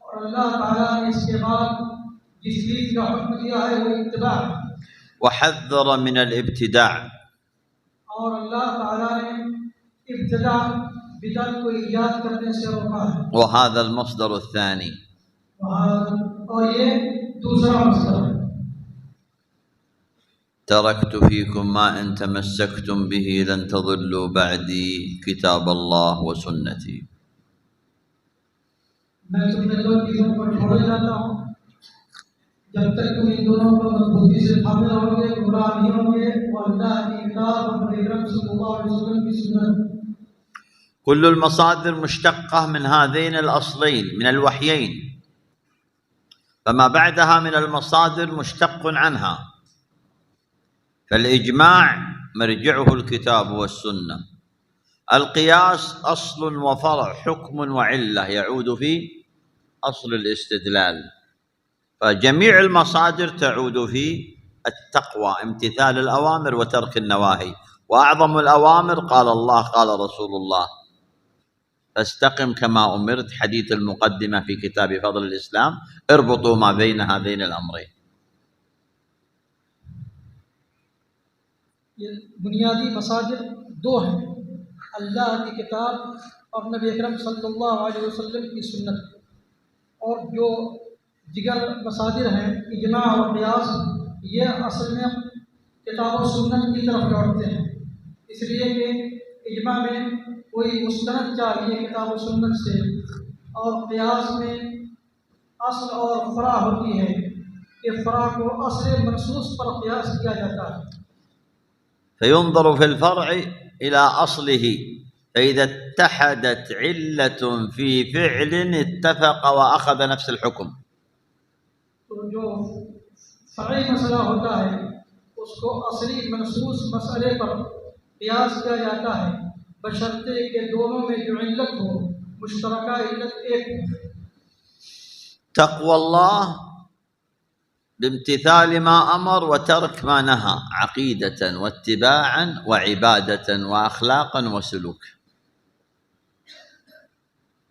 और अल्लाह ताला ने इसके बाद जिस चीज़ का हुक्म दिया है वो इत्तिबा है। وحذر من الابتداع. और अल्लाह ताला ने इब्तिदा बिदअत को ईजाद करने से रोका है। وهذا المصدر الثاني. और ये दूसरा मसला है। تركت فيكم ما إن تمسكتم به لن تضلوا بعدي كتاب الله وسنتي. मैं तुमने दो चीजों को छोड़े जाता हूँ, जब तक तुम इन दोनों को मजबूती से थामे रहोगे गुमराह नहीं होगे। और अल्लाह की किताब और नबी अकरम सल्लल्लाहु अलैहि वसल्लम की सुन्नत। كل المصادر مشتقة من هذين الأصلين من الوحيين، فما بعدها من المصادر مشتق عنها. فالإجماع مرجعه الكتاب والسنة، القياس أصل وفرع، حكم وعلة يعود في أصل الاستدلال. فجميع المصادر تعود في التقوى، امتثال الأوامر وترك النواهي، وأعظم الأوامر قال الله قال رسول الله، فاستقم كما أمرت، حديث المقدمة في كتاب فضل الإسلام، اربطوا ما بين هذين الأمرين. ये बुनियादी मसाजिर दो हैं, अल्लाह की किताब और नबी अकरम सल्लल्लाहु अलैहि वसल्लम की सुन्नत। और जो दिगर मसाजिर हैं इजमा और क़ियास, ये असल में किताब और सुन्नत की तरफ लौटते हैं, इसलिए कि इजमा में कोई मुस्तनद चाहिए किताब और सुन्नत से, और क़ियास में असल और फ़रा होती है कि फ़रा को असल मनसूस पर क़ियास किया जाता है। فينظر في الفرع إلى أصله، فإذا اتحدت علة في فعل اتفق وأخذ نفس الحكم. तो जो फ़रई मसला होता है उसको असली मनसूस मसले पर क़ियास किया जाता है, बशर्ते के दोनों में जो इल्लत हो मुश्तरका इल्लत एक हो। تقوى الله بامتثال ما أمر وترك ما نهى، عقيدة واتباعا وعبادة وأخلاقا وسلوك.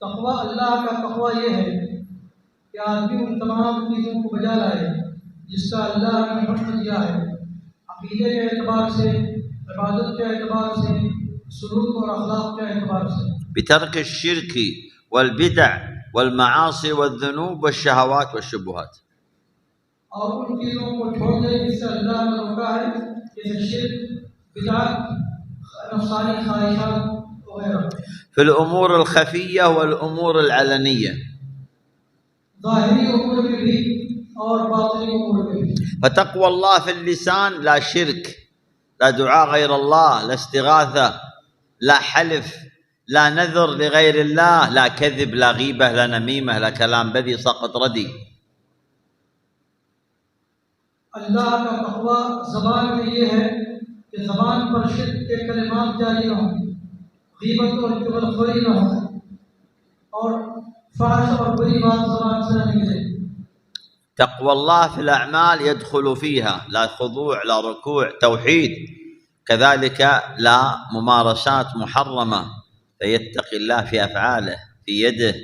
तक़वा अल्लाह का तक़वा ये है कि आदमी उन तमाम चीज़ों को बजा लाए जिसका अल्लाह ने हुक्म दिया है, अक़ीदे के एतबार से, इबादत के एतबार से, सलूक और अखलाक के एतबार से। بترك الشرك والبدع والمعاصي والذنوب والشهوات والشبهات. और उन चीज़ों को छोड़ दे जिससे अल्लाह ने रोका है, जैसे शिर्क, बिदअत, नफ्सानी ख्वाहिशात वगैरह। في الأمور الخفية والأمور العلنية. ظاهरी उमूर में भी और बातिनी उमूर में भी। فتقوى الله في اللسان لا شرك، لا دعاء غير الله، لا استغاثة، لا حلف، لا نذر لغير الله، لا كذب، لا غيبة، لا نميمة، لا كلام بذي سقط ردي. अल्लाह का तक़वा ज़बान में ये है कि ज़बान पर शिर्क के कलिमात जारी न हों, ग़ीबत और चुगलखोरी न हो, और फ़ाहिश और बुरी बात ज़बान से न निकले। تقوى الله في الأعمال يدخل فيها لا خضوع، لا ركوع، توحيد، كذلك لا ممارسات محرمة، فيتقي الله في أفعاله، في يده،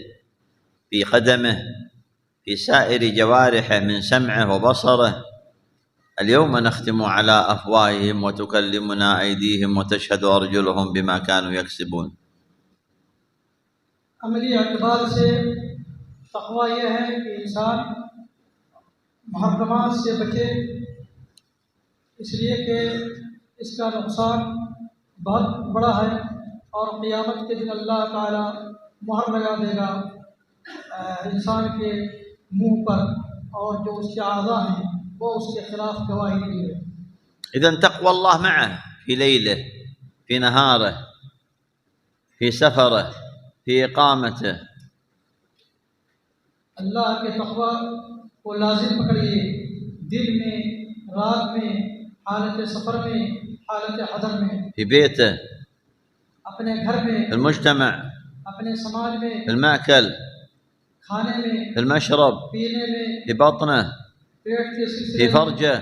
في قدمه، في سائر جوارحه من سمعه وبصره. اليوم نختم على أفواههم وتكلمنا أيديهم وتشهد أرجلهم بما كانوا يكسبون. अमली एतबार से तक़वा यह है कि इंसान मुहर्रमात से बचे, इसलिए कि इसका नुकसान बहुत बड़ा है और क़ियामत के दिन अल्लाह ताला मुहर लगा देगा इंसान के मुंह पर, और जो उसके आज़ा हैं वो उसके खिलाफ गवाही देंगे। إذن تقوى الله معه في लैله، في नहारे، في सफ़रे، في इक़ामते। अल्लाह के तक़वा को लाजिम पकड़िए, दिन में, रात में, हालत सफ़र में, हालत हदर में, في بيته، अपने घर में, في المجتمع، अपने समाज में, في المأكل، खाने में, في المشرب، पीने में, في بطنه، पेट के في सिलसिले में, فرجه،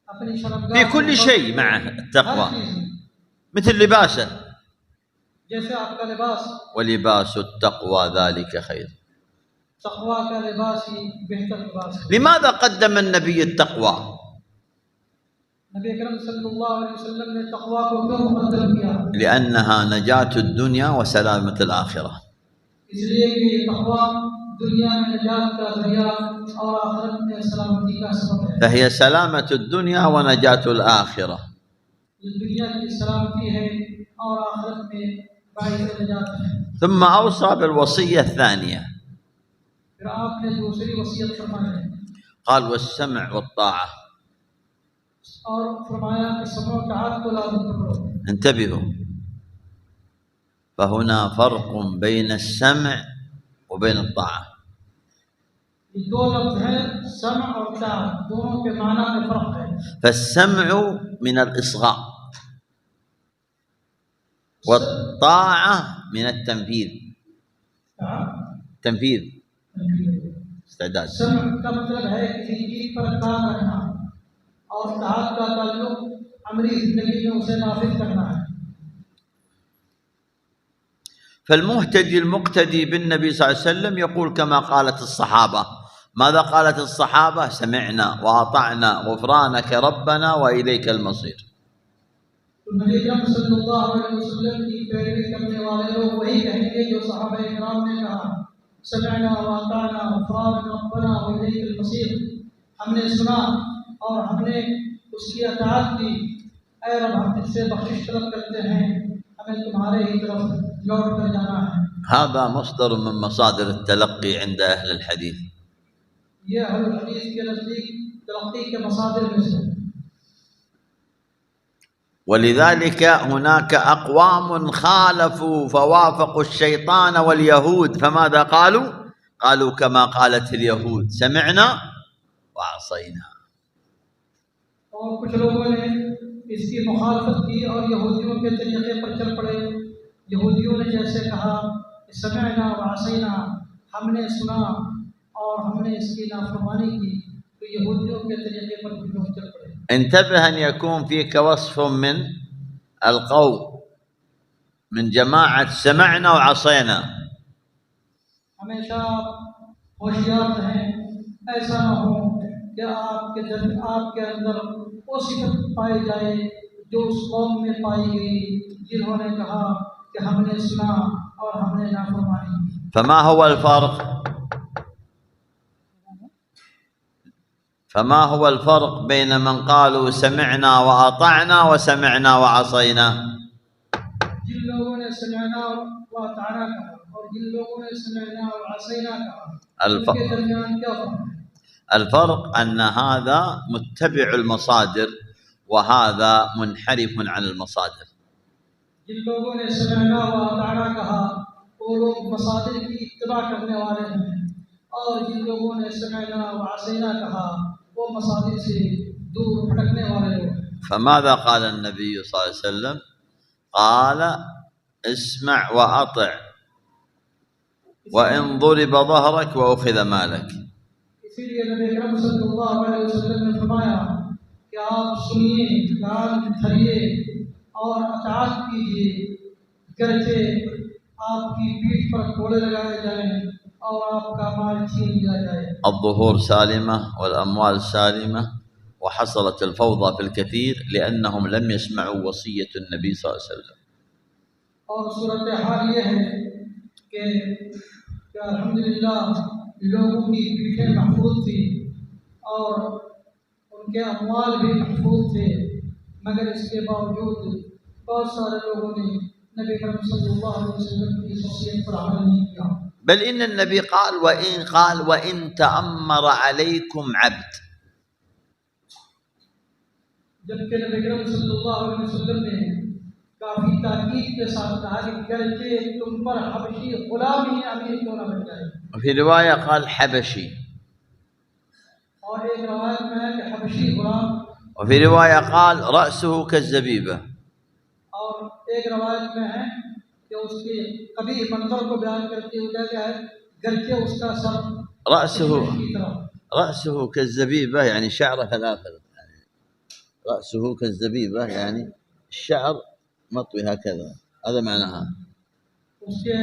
अपनी शर्मगाह في में, كل شيء معه التقوى، हर चीज़ में। مثل لباسه. जैसे आपका लिबास, ولباس التقوى ذلك خير. तक़वा का लिबास ही बेहतर लिबास है। لماذا قدم النبي التقوى؟ नबी अकरम सल्लल्लाहु अलैहि वसल्लम ने तक़वा को क्यों मुक़द्दम किया? لأنها نجاة الدنيا وسلامة الآخرة. इसलिए कि ये तक़वा दुनिया में निजात का जरिया और आखिरत में सलामती का सबब है। فهي سلامة الدنيا ونجاة الآخرة. ये दुनिया की सलामती है और आखिरत में बाइस निजात है। ثم أوصى بالوصية الثانية फिर आपने दूसरी वसीयत फरमाई قال والسمع والطاعة. और फरमाया कि समो ताअत को लाज़िम करो। انتبهوا، فهنا فرق بين السمع وبين الطاعة. ये दो लफ्ज़ हैं सम और ताअत, दोनों के माना में फर्क है। فالسمع من الإصغاء والطاعة من التنفيذ. تنفيذ استعداد. सम का मतलब है किसी चीज पर काम रखना और ताअत का ताल्लुक अमली जिंदगी में उसे नाफिज करना है। فالمهتدي المقتدي بالنبي صلى الله عليه وسلم يقول كما قالت الصحابة. ماذا قالت الصحابة؟ سمعنا وأطعنا غفرانك ربنا وإليك المصير. तो नबी अकरम सल्लल्लाहु अलैहि वसल्लम की पैरवी करने वाले लोग वही कहेंगे जो सहाबाए किराम ने कहा, समिअना व अताअना गुफ़रानक रब्बना व इलैकल मसीर। हमने सुना और हमने उसकी अताअत की। ऐ रब, हम तुझसे बख्शिश तलब करते हैं, हमें तुम्हारे ही तरफ लौट कर जाना है। هذا مصدر من مصادر التلقي عند أهل الحديث. ये अहल हदीस के नज़दीक तलक्की के मसादिर में से। ولذلك هناك أقوام خالفوا فوافقوا الشيطان واليهود، فماذا قالوا؟ قالوا كما قالت اليهود سمعنا وعصينا. और कुछ लोगों ने इसकी मुखालफत की और यहूदियों के तरीके पर चल पड़े। यहूदियों ने जैसे कहा समिअना व असैना, हमने सुना और हमने इसकी नाफरमानी की, तो यहूदियों के तरीके पर भी लोग चल पड़े। انتبه أن يكون فيك وصف من القوم من جماعة سمعنا وعصينا. हमेशा होशियार रहें, ऐसा न हो कि आपके अंदर वो सिफत पाई जाए जो उस कौम में पाई गई जिन्होंने कहा कि हमने सुना और हमने नाफरमानी की। فما هو الفرق؟ فما هو الفرق بين من قالوا سمعنا وأطعنا وسمعنا وعصينا؟ जिन लोगों ने समिअना व अताअना कहा और जिन लोगों ने समिअना व असैना कहा, उनके दरमियान क्या फर्क है? الفرق أن هذا متبع المصادر وهذا منحرف عن المصادر. जिन लोगों ने समिअना व अताअना कहा वो लोग मसादिर की इत्तिबा करने वाले हैं, और जिन लोगों ने समिअना व असैना कहा वो मसादिर से दूर भटकने वाले लोग हैं। فماذا قال النبي صلى الله عليه وسلم؟ قال اسمع وأطع وإن ضرب ظهرك وأخذ مالك. इसीलिए नबी अकरम सल्लल्लाहु अलैहि वसल्लम ने फरमाया कि आप सुनिए, कान धरिए और अताअत कीजिए, गरचे आपकी पीठ पर कोड़े लगाए जाएं और आपका माल छीन लिया जाए। الظهور سالمة والأموال سالمة، وحصلت الفوضى في الكثير لأنهم لم يسمعوا وصية النبي صلى الله عليه وسلم. और सूरत हाल ये है कि अल्हम्दुलिल्लाह लोगों की पीठें महफूज थी और उनके अमवाल भी महफूज थे, मगर इसके बावजूद बहुत सारे लोगों ने नबी अकरम सल्लल्लाहु अलैहि वसल्लम की वसीयत पर अमल नहीं किया। بل إن النبي قال وإن تأمر عليكم عبد. जबकि नबी अकरम सल्लल्लाहु अलैहि वसल्लम ने काफी ताकीद के साथ कहा कि गरचे तुम पर हबशी गुलाम ही अमीर क्यों न बन जाए। وفي رواية قال حبشي، और एक रवायत में है कि हबशी गुलाम, وفي رواية قال رأسه كالزبيبة. और एक रवायत में है कि उसके कभी मंजर को बयान करते हुए क्या है, गरचे उसका सर رأسه كالزبيبة يعني شعره ثلاثة، يعني رأسه كالزبيبة يعني الشعر مطوي هكذا، هذا معناها. उसके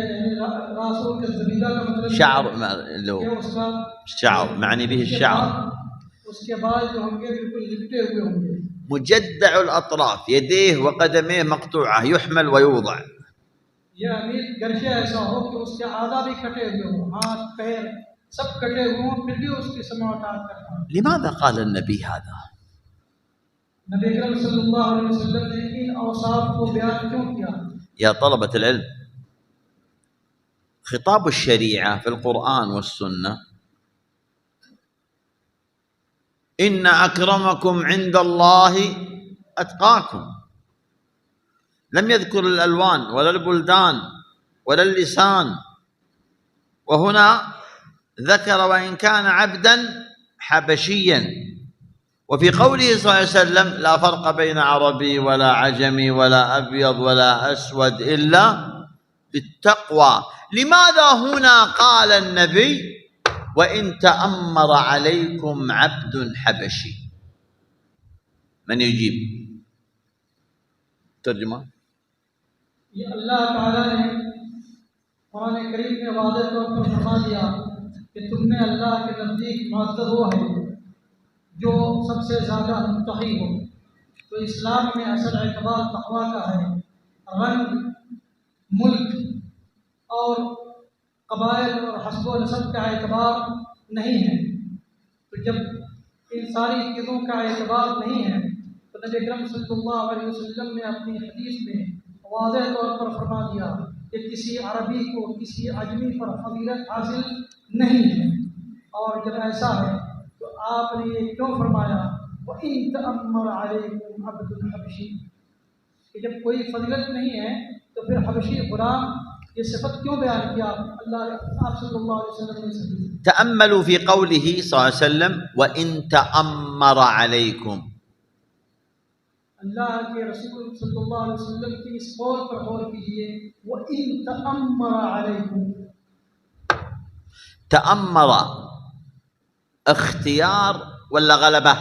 रासों के ज़बीबा का मतलब شعر اللي هو الشعر معني به الشعر. उसके बाल जो होंगे बिल्कुल लिपटे हुए होंगे। مجدع الأطراف، يديه وقدميه مقطوعة، يحمل ويوضع. ये अमीर गर्जे ऐसा हो कि उसके आधा भी कटे हुए हो, हाथ पैर सब कटे हुए हों, फिर भी उसकी समाअत करना। لماذا قال النبي هذا؟ नबी अकरम सल्लल्लाहु अलैहि वसल्लम ने इन औसाफ को बयान क्यों किया? يا طلبة العلم، خطاب الشريعة في القرآن والسنة إن أكرمكم عند الله أتقاكم. لم يذكر الألوان ولا البلدان ولا اللسان، وهنا ذكر وإن كان عبدا حبشيا. وفي قوله صلى الله عليه وسلم لا فرق بين عربي ولا عجمي ولا أبيض ولا أسود إلا بالتقوى. لماذا هنا قال النبي وإن تأمر عليكم عبد حبشي؟ من يجيب ترجمة؟ ये अल्लाह ताला ने कुरान करीम में वाज़ेह तौर पर फरमा दिया कि तुम में अल्लाह के नज़दीक मुअज़्ज़ज़ वो है जो सबसे ज़्यादा मुत्तक़ी हो। तो इस्लाम में असल एतबार तक़वा का है। रंग, मुल्क और कबाइल और हस्ब व नसब का एतबार नहीं है। तो जब इन सारी चीज़ों का एतबार नहीं है तो नबी अकरम सल्लल्लाहु अलैहि वसल्लम ने अपनी हदीस में वाज़ेह तौर पर फरमा दिया कि किसी अरबी को किसी अजमी पर फजीलत हासिल नहीं है। और जब ऐसा है तो आपने ये क्यों फरमाया वइन तअम्मर अलैकुम अब्दुल हबशी, कि जब कोई फजीलत नहीं है तो फिर हबशी गुलाम ये सिफत क्यों बयान किया अल्लाह आप सल्लल्लाहु अलैहि वसल्लम ने? تأملوا في قوله صلى الله عليه وسلم وإن تأمر عليكم. अल्लाह के रसूल सल्लल्लाहु अलैहि वसल्लम की इस कौल पर गौर कीजिए, वइन तअम्मर अलैकुम। تأمر اختيار ولا غلبة؟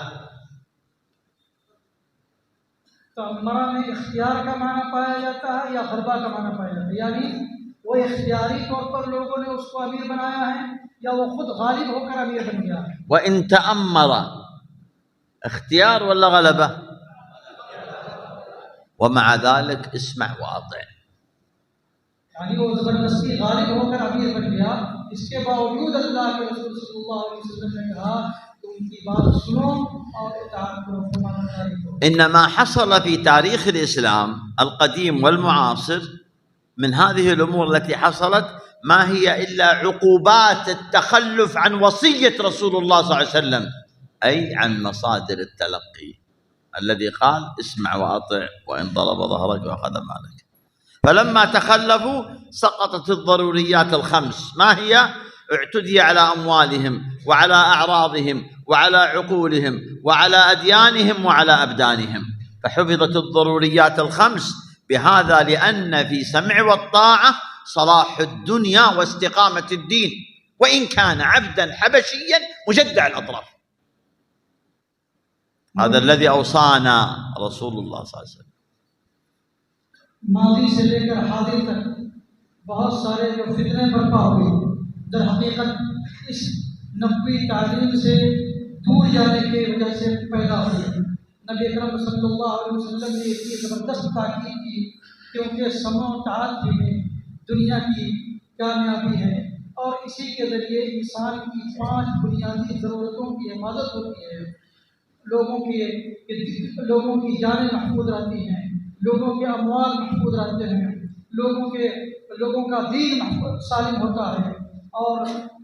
तअम्मरा में इख्तियार का माना पाया जाता है या गलबा का माना पाया जाता है? यानी वो इख्तियारी तौर पर लोगों ने उसको अमीर बनाया है या वो खुद गालिब होकर अमीर बन गया है? وإن تأمر اختيار ولا غلبة؟ ومع ذلك اسمع وأطع. यानी वो जबरदस्ती गालिब होकर अमीर बन गया, इसके बावजूद अल्लाह के रसूल सल्लल्लाहु अलैहि वसल्लम ने कहा कि उनकी बात सुनो और इताअत करो, फरमाबरदारी करो। إن ما حصل في تاريخ الإسلام القديم والمعاصر من هذه الأمور التي حصلت ما هي إلا عقوبات التخلف عن وصية رسول الله صلى الله عليه وسلم، أي عن مصادر التلقي الذي قال اسمع وأطع وإن ضرب ظهرك وأخذ مالك. فلما تخلفوا سقطت الضروريات الخمس. ما هي؟ اعتدي على أموالهم وعلى أعراضهم وعلى عقولهم وعلى أديانهم وعلى أبدانهم، فحفظت الضروريات الخمس بهذا لأن في سمع والطاعة صلاح الدنيا واستقامة الدين، وإن كان عبدا حبشيا مجدع الأطراف. هذا الذي أوصانا رسول الله صلى الله عليه وسلم. माजी से लेकर हाजिर तक बहुत सारे जो फितने बर्पा हुए दर हकीकत इस नबी तालीम से दूर जाने की वजह से पैदा हुए। नबी अकरम सल्लल्लाहु अलैहि वसल्लम ने इतनी ज़बरदस्त ताकीद की क्योंकि समो ताअत में दुनिया की कामयाबी है और इसी के ज़रिए इंसान की 5 बुनियादी ज़रूरतों की हिफाजत होती है। लोगों की जानें महफूज रहती हैं, लोगों के अमवाल महफूज रहते हैं, लोगों का दीन सालिम होता है और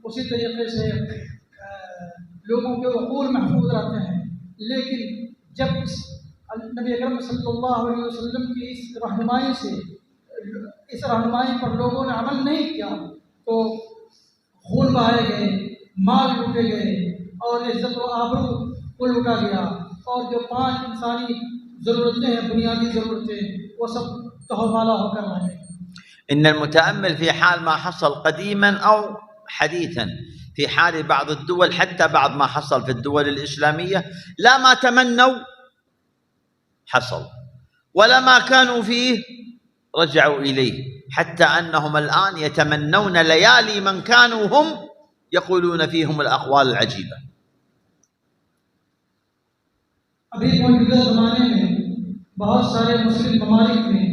उसी तरीके से लोगों के उकूल महफूज रहते हैं। लेकिन जब नबी अकरम सल्लल्लाहु अलैहि वसल्लम की इस रहनुमाई पर लोगों ने अमल नहीं किया तो खून बहाए गए, माल लूटे गए और इज्जत व आबरू को लूटा गया और जो 5 इंसानी ज़रूरतें हैं, बुनियादी ज़रूरतें, वो सब तहवाला होकर रहे। إن المتأمل في حال ما حصل قديما أو حديثا في حال بعض الدول، حتى بعض ما حصل في الدول الإسلامية، لا ما تمنوا حصل ولا ما كانوا فيه رجعوا إليه، حتى أنهم الآن يتمنون ليالي من كانوا هم يقولون فيهم الأقوال العجيبة. अभी मौजूदा ज़माने में बहुत सारे मुस्लिम ममालिक में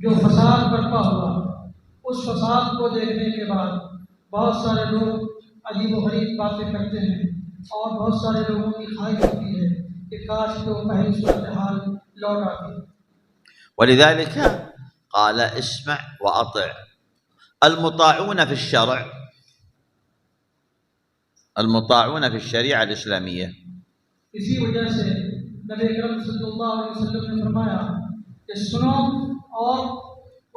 जो फसाद बर्पा हुआ, उस फसाद को देखने के बाद बहुत सारे लोग अजीब व गरीब बातें करते हैं और बहुत सारे लोगों की ख्वाहिश होती है कि काश तो पहली सूरत हाल लौट आती। ولذلك قال اسمع وأطع. المطاعون في الشرع، المطاعون في الشريعة الإسلامية، इसी वजह से नबी अकरम सल्लल्लाहु अलैहि वसल्लम ने फरमाया कि सुनो और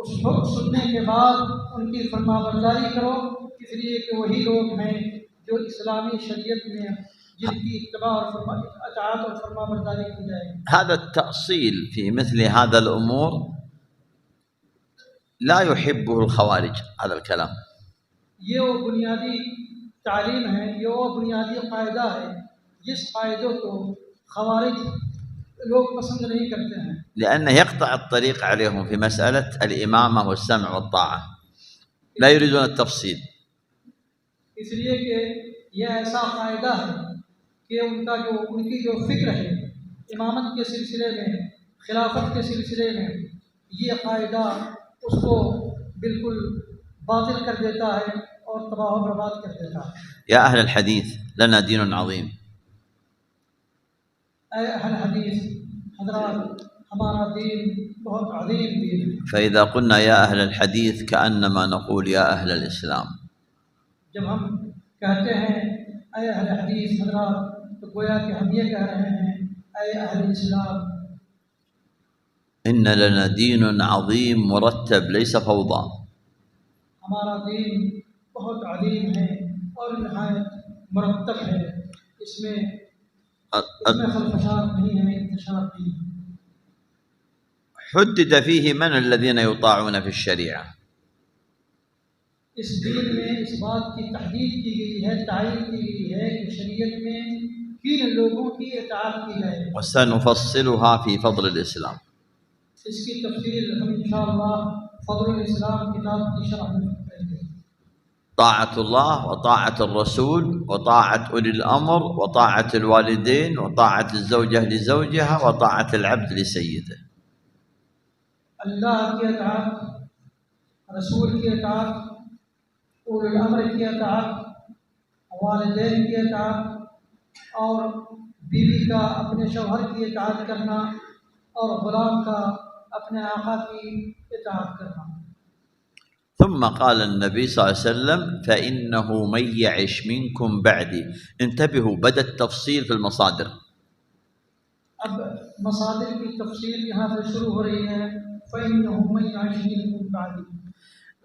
उस हुक्म सुनने के बाद उनकी फरमाबरदारी करो, इसलिए कि वही लोग हैं जो इस्लामी शरीयत में जिनकी इत्तबा और अताअत और फरमाबरदारी की जाए। هذا التأصيل في مثل هذا الأمور لا يحبه الخوارج. هذا الكلام ये वो बुनियादी तालीम है, ये वो बुनियादी कायदा है जिस कायदों को खवारिज लोग पसंद नहीं करते हैं, لأنه يقطع الطريق عليهم في مسألة الإمامة والسمع والطاعة، لا يريدون التفصيل. इसलिए कि यह ऐसा कायदा है कि उनकी जो फिक्र है इमामत के सिलसिले में, खिलाफत के सिलसिले में, ये कायदा उसको बिल्कुल बातिल कर देता है और तबाह बर्बाद कर देता है। يا أهل الحديث لنا دين عظيم. अहल हदीस हजरात, हमारा दीन बहुत अजीम दीन है। فإذا قلنا يا أهل الحديث كأنما نقول يا أهل الإسلام. जब हम कहते हैं अय अहल हदीस हजरात, तो गोया कि हम ये कह रहे हैं अय अहल इस्लाम। إن لنا دين عظيم مرتب ليس فوضى. हमारा दीन बहुत अजीम है और नहायत मुरत्तब है, इसमें खलफशात नहीं है, इंतशार नहीं है। حدد فيه من الذين يطاعون في الشريعة. इस दीन में इस बात की तहदीद की गई है, तायीन की गई है कि शरीयत में किन लोगों की इताअत की जाए। وسنفصلها في فضل الإسلام. इसकी तफसील हम इंशाअल्लाह फज़लुल इस्लाम किताब की शरह में करेंगे। طاعة الله وطاعة الرسول وطاعة أولي الأمر وطاعة الوالدين وطاعة الزوجة لزوجها وطاعة العبد لسيده. अल्लाह की इताअत, रसूल की इताअत, उलुल अम्र की इताअत, वालिदैन की इताअत और बीवी का अपने शौहर की इताअत करना और गुलाम का अपने आका की इताअत करना। ثم قال النبي صلى الله عليه وسلم فإنه من يعش منكم بعدي. انتبهوا، بدأ التفصيل في المصادر. अब मसादिर की तफसील यहाँ से शुरू हो रही है। फ़इन्नहु मन यअश मिनकुम बअदी।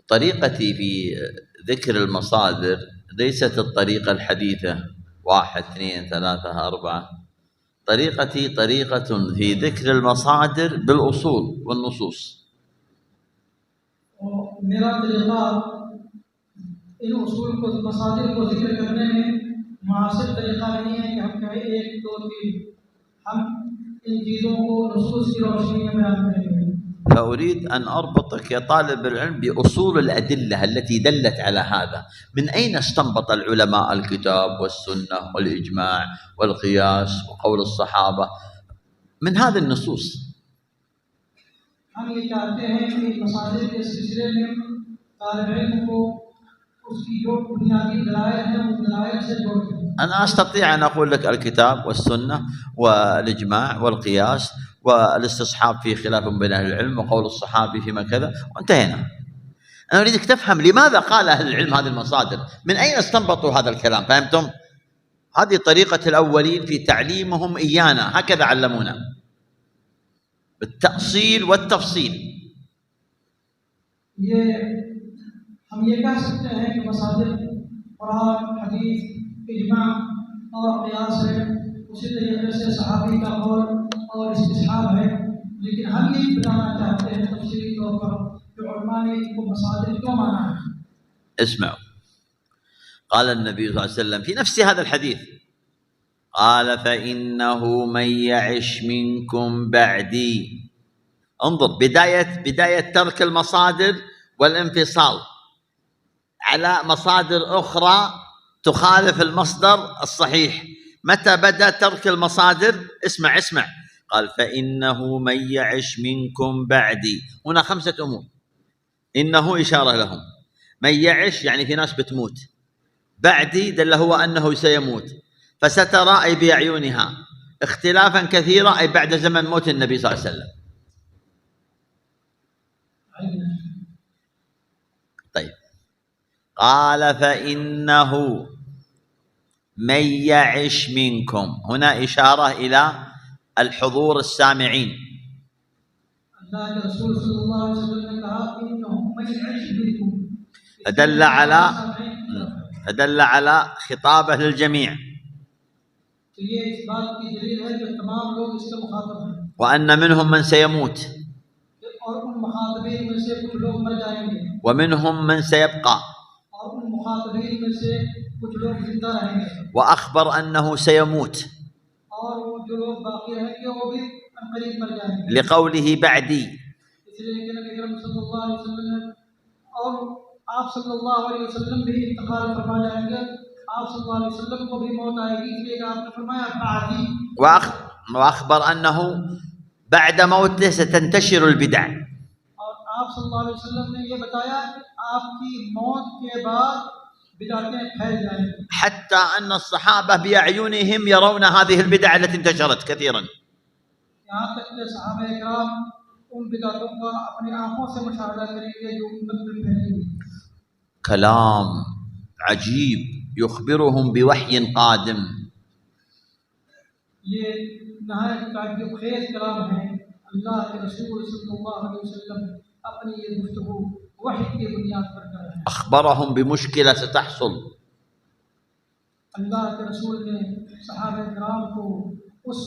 طريقتي في ذكر المصادر ليست الطريقة الحديثة 1 2 3 4. طريقتي طريقة في ذكر المصادر بالأصول والنصوص. मेरा तरीक़ा इन उसूल को, मसादिर को जिक्र करने में मुआसिर तरीक़ा नहीं है कि हम कहें 1 2 3, हम इन चीज़ों को नसूस की रोशनी में बयान करेंगे। فأريد أن أربطك يا طالب العلم بأصول الأدلة التي دلت على هذا. من أين استنبط العلماء الكتاب والسنة والإجماع والقياس وقول الصحابة؟ من هذه النصوص. हम ये चाहते हैं कि मसादिर के सिलसिले में तालिब इल्म को उसकी जो बुनियादी दलाइल हैं उन दलाइल से जोड़ें। أنا أستطيع أن أقول لك الكتاب والسنة والإجماع والقياس والاستصحاب في خلاف بين أهل العلم وقول الصحابي فيما كذا وانتهينا. أنا أريدك تفهم لماذا قال أهل العلم هذه المصادر، من أين استنبطوا هذا الكلام. فهمتم؟ هذه طريقة الأولين في تعليمهم إيانا، هكذا علمونا بالتأصيل والتفصيل. ये हम ये कह सकते हैं कि मसादिर कुरान, हदीस, इजमा और क़ियास है, उसी तरीके से सहाबी का कौल और इस्तिस्हाब है। लेकिन हम ये बताना चाहते हैं तफसीली तौर पर कि उलमा ने इनको मसादिर क्यों माना है। اسمعوا، قال النبي صلى الله عليه وسلم في نفس هذا الحديث، قال فإنه من يعش منكم بعدي. انظر، بداية ترك المصادر والانفصال على مصادر أخرى تخالف المصدر الصحيح. متى بدأ ترك المصادر؟ اسمع، قال فإنه من يعش منكم بعدي. هنا 5 أمور. إنه إشارة لهم، من يعش يعني في ناس بتموت، بعدي دل هو أنه سيموت، فسترى أي بأعينها اختلافا كثيرا أي بعد زمن موت النبي صلى الله عليه وسلم. طيب، قال فإنه من يعش منكم، هنا إشارة إلى الحضور السامعين. فدل على خطابه للجميع، وأن منهم من سيموت ومنهم من سيبقى، وأخبر أنه سيموت لقوله بعدي. आप सल्लल्लाहु अलैहि वसल्लम भी इंतकाल फरमा जाएंगे, आप सल्लल्लाहु अलैहि वसल्लम को भी मौत आएगी, इसलिए आपने फरमाया बादी। وأخبر أنه بعد موته ستنتشر البدع، और आप सल्लल्लाहु अलैहि वसल्लम ने ये बताया कि आपकी मौत के बाद बिदअतें फैल जाएंगी। حتى أن الصحابة بأعينهم يرون هذه البدع التي انتشرت كثيرا. यहाँ तक कि सहाबा इकराम उन बिदअतों का अपनी आंखों से मुशाहिदा करेंगे जो उम्मत में फैलेंगी। كلام عجيب يخبرهم بوحي قادم. ये नहायत ताज्जुब-खेज़ कलाम है। अल्लाह के रसूल सल्लल्लाहु अलैहि वसल्लम अपनी ये गुफ्तगू वही की बुनियाद पर कर रहे हैं। أخبرهم بمشكلة ستحصل. अल्लाह के रसूल ने सहाबा इकराम को उस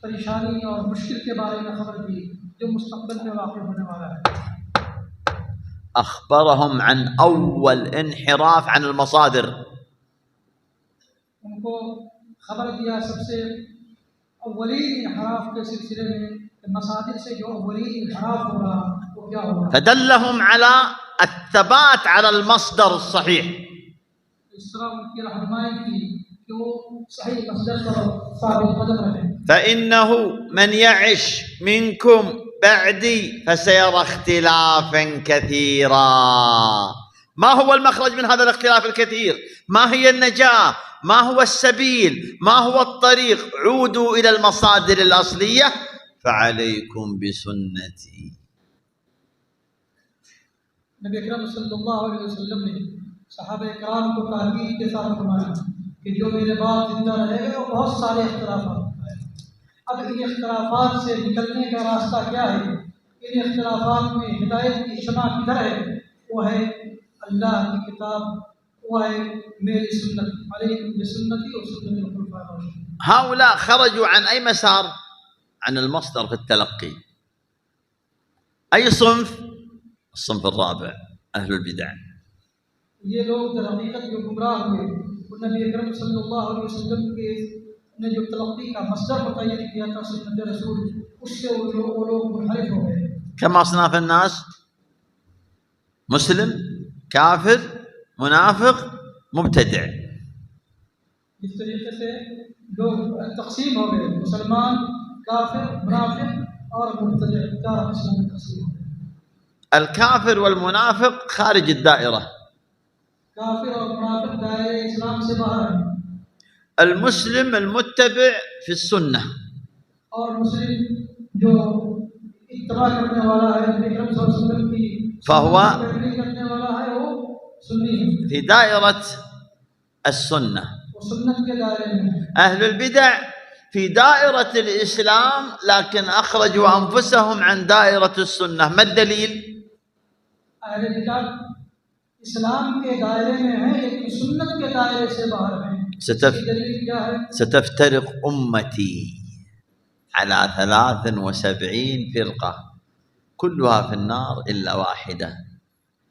परेशानी और मुश्किल के बारे में खबर दी जो मुस्तक़बिल में वाक़िअ होने वाला है। أخبرهم عن أول انحراف عن المصادر. उनको खबर दिया सबसे अव्वलीन इंहराफ के सिलसिले में, मसादिर से जो अव्वलीन इंहराफ हो रहा वो क्या होगा। فدلهم على الثبات على المصدر الصحيح. इस तरह उनकी रहनुमाई की कि वो सही मसदर पर साबित कदम रहे। فإنه من يعش منكم بعدي فسيرى اختلافا كثيرا. ما هو المخرج من هذا الاختلاف الكثير؟ ما هي النجاة؟ ما هو السبيل؟ ما هو الطريق؟ عودوا إلى المصادر الأصلية، فعليكم بسنتي. नबी अकरम सल्लल्लाहु अलैहि वसल्लम ने सहाबा इकराम को ताकीद के साथ फरमाया कि जो मेरे बाद जिंदा रहेगा वो बहुत सारे इख्तिलाफात हैं। अब इन इख्तिलाफात से निकलने का रास्ता क्या है? इन इख्तिलाफात में हिदायत की शमा किधर है? वो है अल्लाह की किताब, वो है मेरी सुन्नत, अलैकुम बिसुन्नती व सुन्नतिल खुलफाए राशिदीन। هؤلاء خرجوا عن أي مسار؟ عن المصدر في التلقي. أي صنف؟ الصنف الرابع، أهل البدع. ये लोग दर हकीकत जो गुमराह हुए, नबी अकरम सल्लल्लाहु अलैहि वसल्लम के ने जो तलक्की का मसदर मुतय्यन किया था सुन्नत रसूल, उससे वो लोग मुनहरिफ हो गए। كم أصناف الناس؟ مسلم، كافر، منافق، مبتدع. इस तरीके से लोग तकसीम हो गए, मुसलमान, काफिर, मुनाफिक और मुब्तदिअ, चार किस्मों में तकसीम हो गए। الكافر والمنافق خارج الدائرة. काफिर और मुनाफिक दायरे इस्लाम से बाहर हैं। المسلم المتبع في السنة، और मुस्लिम जो इत्तबा करने वाला है नबी अकरम सल्लल्लाहु अलैहि वसल्लम की فهو पैरवी करने वाला है, वो सुन्नी है, في دائرة السنة. वो सुन्नत के दायरे में। أهل البدع في دائرة الإسلام لكن أخرجوا أنفسهم عن دائرة السنة. ما الدليل؟ अहले बिदअत इस्लाम के दायरे में है लेकिन सुन्नत के दायरे से बाहर हैं। दलील क्या है? ستفترق أمتي على 73 فرقة كلها في النار إلا واحدة.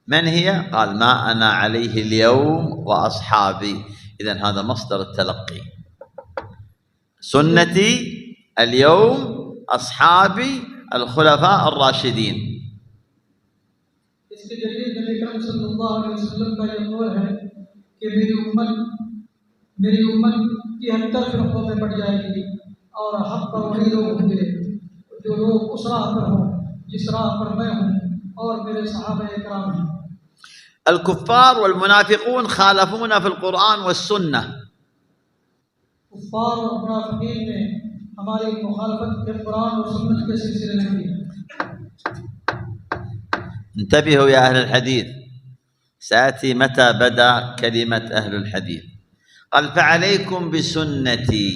من هي؟ قال ما أنا عليه اليوم وأصحابي. إذن هذا مصدر التلقي. سنتي اليوم، أصحابي الخلفاء الراشدين. इसके जरिए नबी अकरम सल्लल्लाहु अलैहि वसल्लम का ये कौल है कि मेरी उम्मत 73 फिरकों में बढ़ जाएगी और हक पर वही लोग होंगे जो लोग उस राह पर हों जिस राह पर मैं हूँ और मेरे सहाबा इकराम हैं। الكفار والمنافقون خالفونا في القرآن والسنة. कुफ्फार और मुनाफिकीन ने हमारी मुखालफत के कुरान और सुन्नत के सिलसिले में की। انتبهوا يا أهل الحديث، سأتي متى بدأ كلمة أهل الحديث. قال فعليكم بسنتي.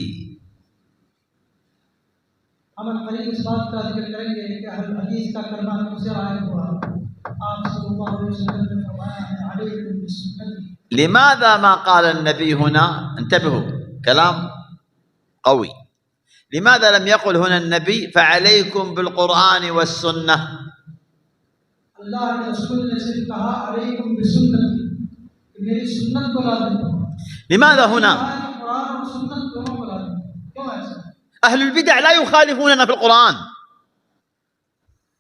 हम करीब इस बात का जिक्र करेंगे कि अहल हदीस का कलमा किससे आया हुआ। आप सल्लल्लाहु अलैहि वसल्लम ने फरमाया है अलैकुम बिसुन्नती। لماذا ما قال النبي هنا؟ انتبهوا، كلام قوي. لماذا لم يقل هنا النبي فعليكم بالقرآن والسنة؟ अल्लाह के रसूल ने सिर्फ कहा अलैकुम बिसुन्नती, मेरी सुन्नत को लाज़िम करो। لماذا هنا؟ कुरान और सुन्नत दोनों को लाज़िम। क्यों ऐसा? أهل البدع لا يخالفوننا في القرآن.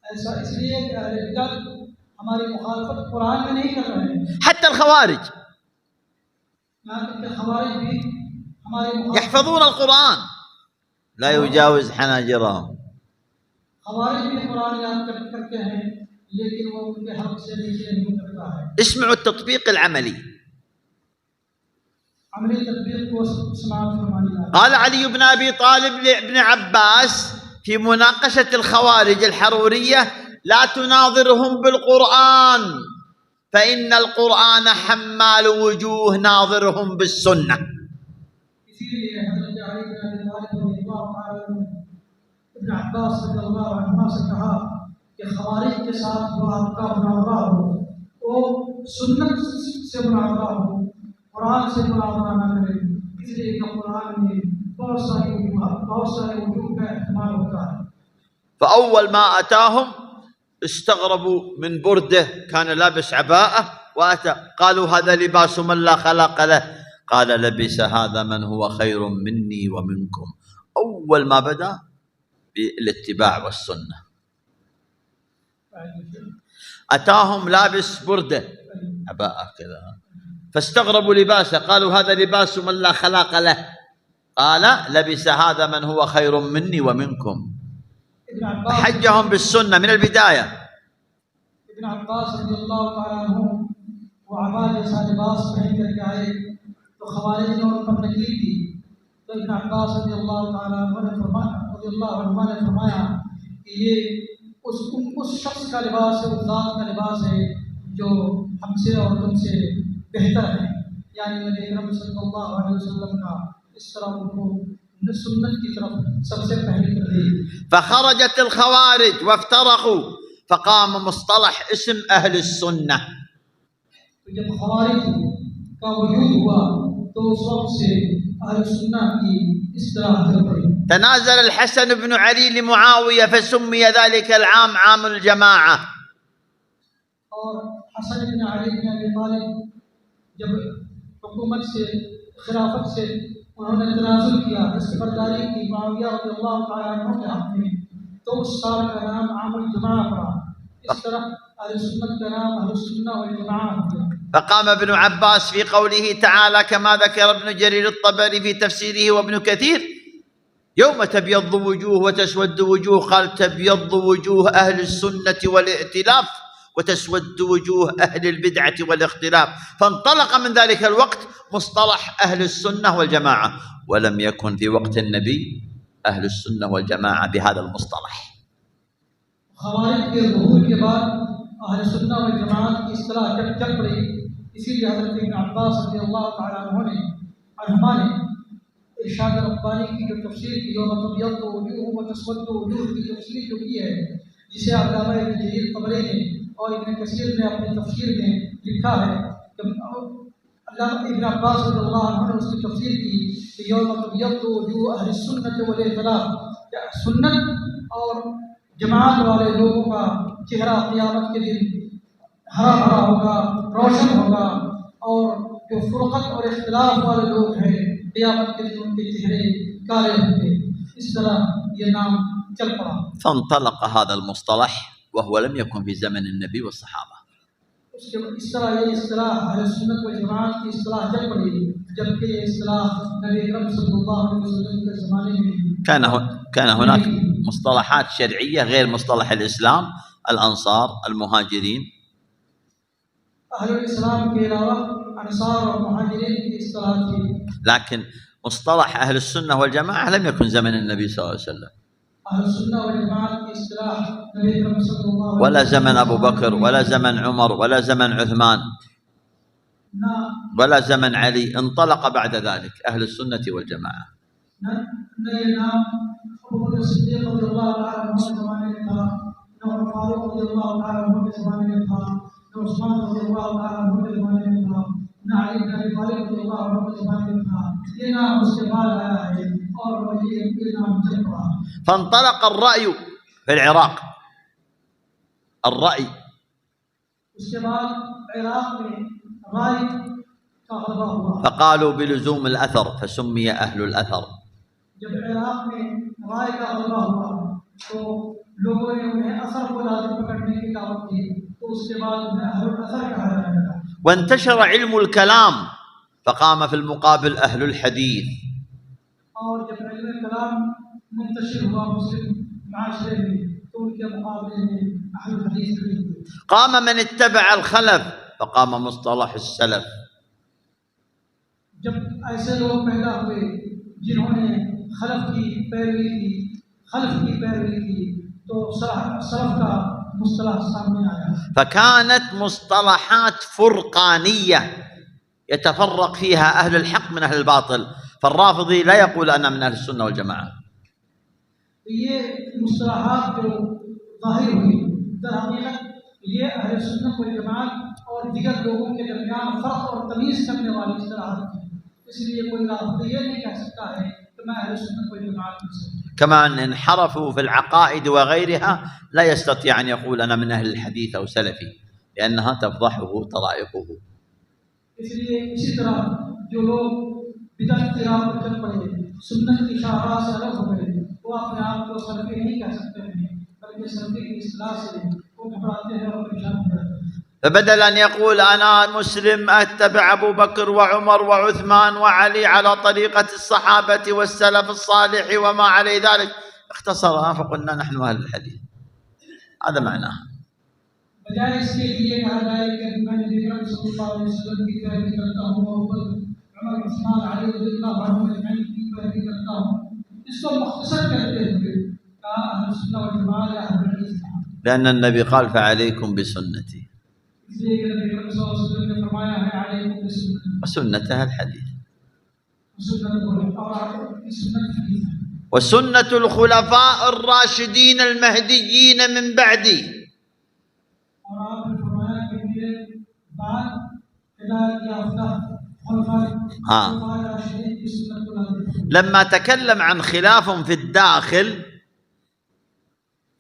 ऐसा इसलिए कि अहले बिदअत हमारी मुखालफत कुरान में नहीं कर रहे हैं। حتى الخوارج यहाँ तक कि खवारिज भी हमारी मुखालफत, يحفظون القرآن لا يجاوز حناجرهم. खवारिज भी कुरान याद करते हैं लेकिन वो उनके हक से नीचे नहीं उतरता है। اسمعوا التطبيق العملي. अमली तदबीर को समाप्त फरमाइए। قال علي بن أبي طالب لابن عباس في مناقشة الخوارج الحرورية لا تناظرهم بالقرآن فإن القرآن حمال وجوه، ناظرهم بالسنة. इसीलिए हज़रत अली बिन अबी तालिब रज़ियल्लाहु ताला अन्हु इब्न अब्बास रज़ियल्लाहु अन्हुमा से कहा कि खवारिज के साथ जो आपका मुनावरा हो वो सुन्नत से मुनावरा हो, कुरान से मुनावरा न करें। इसलिए कि कुरान में बहुत सारे वजूह का इस्तेमाल होता है। فأول ما أتاهم استغربوا من برده، كان لابس عباءة وأتى قالوا هذا لباس من لا خلق له، قال لبس هذا من هو خير مني ومنكم. أول ما بدأ بالاتباع والسنة. أتاهم لابس بردة عباءة كذا فاستغربوا لباسه، قالوا هذا لباس من لا خلاق له، قال لبس هذا من هو خير مني ومنكم. حجهم بالسنة من البداية. ابن अब्बास रज़ियल्लाहु ताला अन्हु वो अबा जैसा लिबास पहन करके आए तो खवारिज ने उन पर नकीर की। तो इब्न अब्बास रज़ियल्लाहु ताला अन्हु ने फरमाया कि ये उस शख्स का लिबास है, उस ज़ात का लिबास है जो हमसे और तुमसे बेहतर है। यानी नबी अकरम सल्लल्लाहु अलैहि वसल्लम का इस तरह उनको सुन्नत की तरफ सबसे पहले तरजीह। فخرجت الخوارج وافترقوا فقام مصطلح اسم أهل السنة. तो जब खवारिज का वजूद हुआ तो उस वक्त से अहल सुन्नत की इस्तिलाह चल पड़ी। تنازل الحسن بن علي لمعاوية فسمي ذلك العام عام الجماعة. और हसन बिन अली बिन अबी तालिब जब हुकूमत से खिलाफत से उन्होंने तनाजुल किया, इस्तफरदारी की मुआविया रज़ियल्लाहु ताला अन्हु के हक़ में, तो उस साल का नाम आमुल जमा पड़ा। इस तरह अहले सुन्नत का नाम अहले सुन्नह वल जमा है। فقام ابن عباس في قوله تعالى كما ذكر ابن جرير الطبري في تفسيره وابن كثير يوم تبيض وجوه وتسود وجوه، قال تبيض وجوه أهل السنة والائتلاف وتسود وجوه أهل البدعة والاختلاف، فانطلق من ذلك الوقت مصطلح أهل السنة والجماعة، ولم يكن في وقت النبي أهل السنة والجماعة بهذا المصطلح. खवारिज के ज़हूर के बाद अहले सुन्नह वल जमाअत की इस्तिलाह जब चल पड़ी, इसीलिए हज़रत इब्न अब्बास रज़ियल्लाहु ताला अन्हुमा ने इरशाद रब्बानी की जो तफसीर की यौम तबियद्दु वजूह व तस्वद्दु वजूह की तफसीर जो की है, जिसे अल्लामा इब्न जरीर तबरी ने और इब्न कसीर ने अपनी तफसीर में लिखा है। जब अल्लामा इब्न अब्बास रज़ियल्लाहु अन्हु ने उसकी तफसीर की कि यौम तबियद्दु वजूह अहले सुन्नत वल इख्तिलाफ, सुन्नत और जमात वाले लोगों का चेहरा क़यामत के दिन हरा भरा होगा, रोशन होगा, और जो फुरक़त और इख्तिलाफ वाले लोग हैं क़यामत के दिन उनके चेहरे काले होंगे। इस तरह ये नाम चल पड़ा। فانطلق هذا المصطلح وهو लम يكن في زمن النبي والصحابة. उसके इस तरह ये इस्तिलाह अहले सुन्नत वल जमाअत की इस्तिलाह चल पड़ी, जबकि ये इस्तिलाह नबी अकरम सल्लल्लाहु अलैहि वसल्लम के ज़माने में كان هناك مصطلحات شرعية غير مصطلح الإسلام الأنصار المهاجرين. अहलुल इस्लाम के अलावा अंसार और मुहाजिरीन की इस्तिलाह थी. لكن مصطلح أهل السنة والجماعة لم يكن زمن النبي صلى الله عليه وسلم अहलुल सुन्नह वल जमाअत की इस्तिलाह नबी करीम सल्लल्लाहु अलैहि ولا زمن أبو بكر ولا زمن عمر ولا زمن عثمان ولا زمن علي، انطلق بعد ذلك أهل السنة والجماعة. فانطلق الرأي في العراق، الرأي فقالوا بلزوم الأثر فسمي أهل الأثر. وانتشر علم الكلام فقام في المقابل أهل الحديث. قام من اتبع الخلف فقام مصطلح السلف. जब ऐसे लोग पैदा हुए जिन्होंने खलफ की पैरवी की तो सलफ का मुस्तलह सामने आया. فكانت مصطلحات فرقانية يتفرق فيها أهل الحق من أهل الباطل، فالرافضي لا يقول أنا من أهل السنة والجماعة. ये मुस्तलहात जो ज़ाहिर हुई दरहकीकत ये अहले सुन्नत वल जमाअत और दीगर लोगों के दरमियान फर्क और तमीज़ करने वाली इस्तिलाहात थी. इसलिए कोई राफ़िदी ये नहीं कह सकता है कि मैं अहले सुन्नत वल जमाअत में से. كما أن انحرفوا في العقائد وغيرها لا يستطيع أن يقول أنا من أهل الحديث أو سلفي، لأنها تفضحه طرائقه. इसलिए इसी तरह जो लोग बिदअत की राह पर चल पड़े, सुन्नत की शाहराह से अलग हो गए, वो अपने आप को सलफी नहीं कह सकते हैं, बल्कि सलफी की इस्तिलाह से वो घबराते हैं और परेशान हो जाते हैं. فبدل أن يقول أنا مسلم أتبع أبو بكر وعمر وعثمان وعلي على طريقة الصحابة والسلف الصالح وما عليه ذلك، اختصرها فقلنا نحن أهل الحديث. هذا معناه. بجائے اس کے لیے کہا جائے کہ میں نبی کریم صلی اللہ علیہ وسلم کی پیروی کرتا ہوں اور عمر عثمان علی رضی اللہ عنہم اجمعین کی پیروی کرتا ہوں، اس کو مختصر کرتے ہوئے کہا اہل سنت والجماعت یا اہل حدیث. لأن النبي قال فعليكم بسنتي وسنة أهل الحديث وسنة الخلفاء الراشدين المهديين من بعدي. لما تكلم عن خلاف في الداخل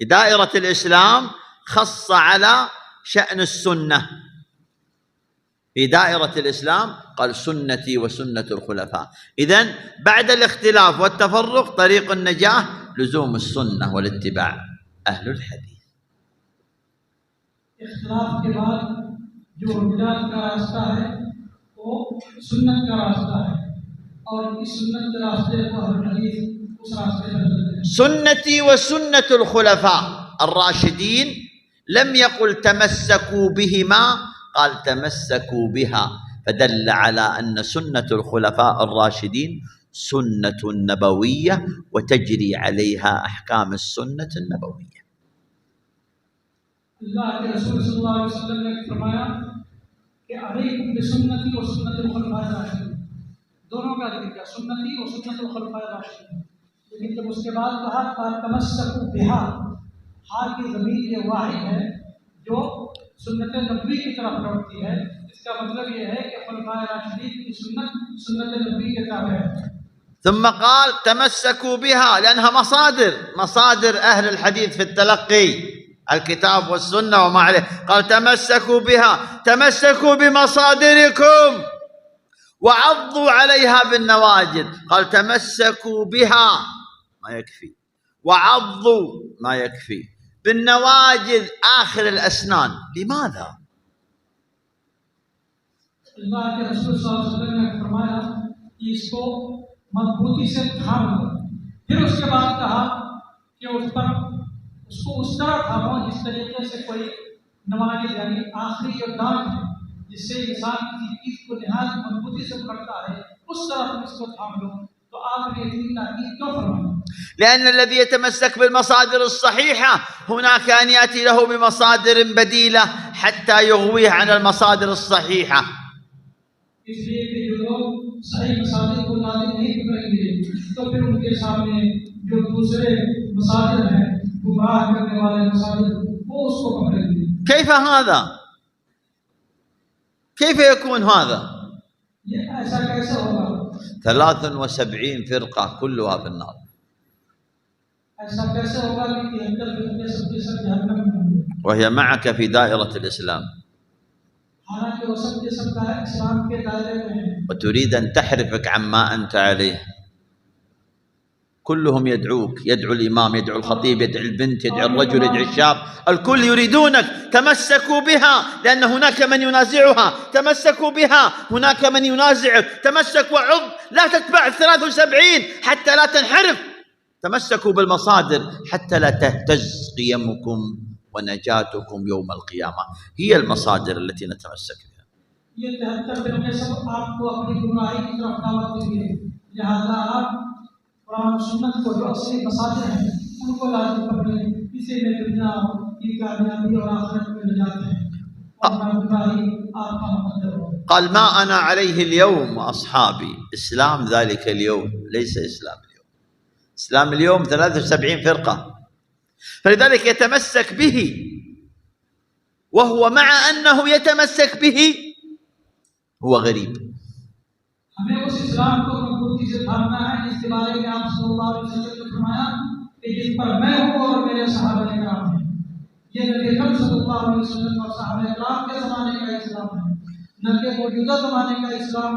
في دائرة الإسلام خص على شأن السنة. في دائرة الإسلام قال سنتي وسنة الخلفاء. إذن بعد الاختلاف والتفرق طريق النجاة لزوم السنة والاتباع أهل الحديث. اختلاف کے بعد جو بدعت کا راستہ ہے وہ سنت کا راستہ ہے اور اس سنت کے راستے کو اہل حدیث اس راستے پر چلتے ہیں. سنتي وسنة الخلفاء الراشدين لم يقل تمسكوا بهما، قال تمسكوا بها، فدل على أن سنة الخلفاء الراشدين سنة نبوية وتجري عليها أحكام السنة النبوية. اللہ کے رسول صلی اللہ علیہ وسلم نے فرمایا کہ علیکم بسنتی و سنت الخلفاء الراشدین، دونوں کا ذکر کیا، سنتی و سنت الخلفاء الراشدین. لیکن جب اس کے بعد کہا تمسکوا بها، حال کی ضمیر یہ واحد ہے جو سنت نبوی کی طرف لوٹتی ہے. اس کا مطلب یہ ہے کہ خلفاء راشدین کی سنت نبوی کے تابع ہے. ثم قال تمسكوا بها لأنها مصادر أهل الحديث في التلقي، الكتاب والسنة وما عليه. قال تمسكوا بها، تمسكوا بمصادركم وعضوا عليها بالنواجذ. قال تمسكوا بها ما يكفي، وعضوا ما يكفي، بالنواجذ آخر الأسنان. لماذا؟ اللہ کے رسول صلی اللہ علیہ وسلم نے فرمایا کہ اس کو مضبوطی سے تھام لو. پھر اس کے بعد کہا کہ اس پر उसको उस तरह थामो जिस तरीके से कोई नवाज़ यानी आखिरी जो दांत है जिससे इंसान किसी चीज को निहायत मजबूती से पकड़ता है, उस तरह तुम इसको थाम लो। तो आपने इतनी ताकीद क्यों फरमाई? لأن الذي يتمسك بالمصادر الصحيحة هناك أن يأتي له بمصادر بديلة حتى يغويه عن المصادر الصحيحة. इसलिए कि जो लोग सही मसादिर को लाजिम नहीं पकड़ेंगे तो फिर उनके सामने जो दूसरे मसादिर हैं, गुमराह करने वाले मसादिर, वो उसको पकड़ेंगे। كيف هذا؟ كيف يكون هذا؟ ये ऐसा कैसे होगा? 73 فرقة كلها في النار. ऐसा कैसे होगा कि 73 फिरके सबके सब जहन्नम में होंगे, وهي معك في دائرة الإسلام، हालांकि वो सबके सब इस्लाम के दायरे में हैं। وتريد أن تحرفك عما أنت عليه. كلهم يدعوك، يدعو الإمام، يدعو الخطيب، يدعو البنت، يدعو الرجل، يدعو الشاب، الكل يريدونك. تمسكوا بها لأن هناك من ينازعها، تمسكوا بها هناك من ينازعك، تمسك وعض، لا تتبع 73 حتى لا تنحرف. تمسكوا بالمصادر حتى لا تهتز قيمكم ونجاتكم يوم القيامة. هي المصادر التي نتمسك بها. ये 73 फिरके सब आपको अपनी गुमराही की तरफ दावत देंगे, लिहाजा आप कुरान और सुन्नत को जो असली मसादिर हैं उनको लाजिम पकड़ें, इसी में दुनिया की कामयाबी और आखिरत में निजात है। और गुमराही आपका मुकद्दर हो। قال ما أنا عليه اليوم وأصحابي. إسلام ذلك اليوم ليس إسلام اليوم. إسلام اليوم 73 فرقة، فلذلك يتمسك به، وهو مع أنه يتمسك به هو غريب. हमें उस इस्लाम को मजबूती से थामना है जिसके बारे में आप सल्लल्लाहु अलैहि वसल्लम ने फरमाया कि जिस पर मैं हूँ और मेरे सहाबा किराम हैं। ये नबी अकरम सल्लल्लाहु अलैहि वसल्लम और सहाबा किराम के ज़माने का इस्लाम है, न कि मौजूदा ज़माने का इस्लाम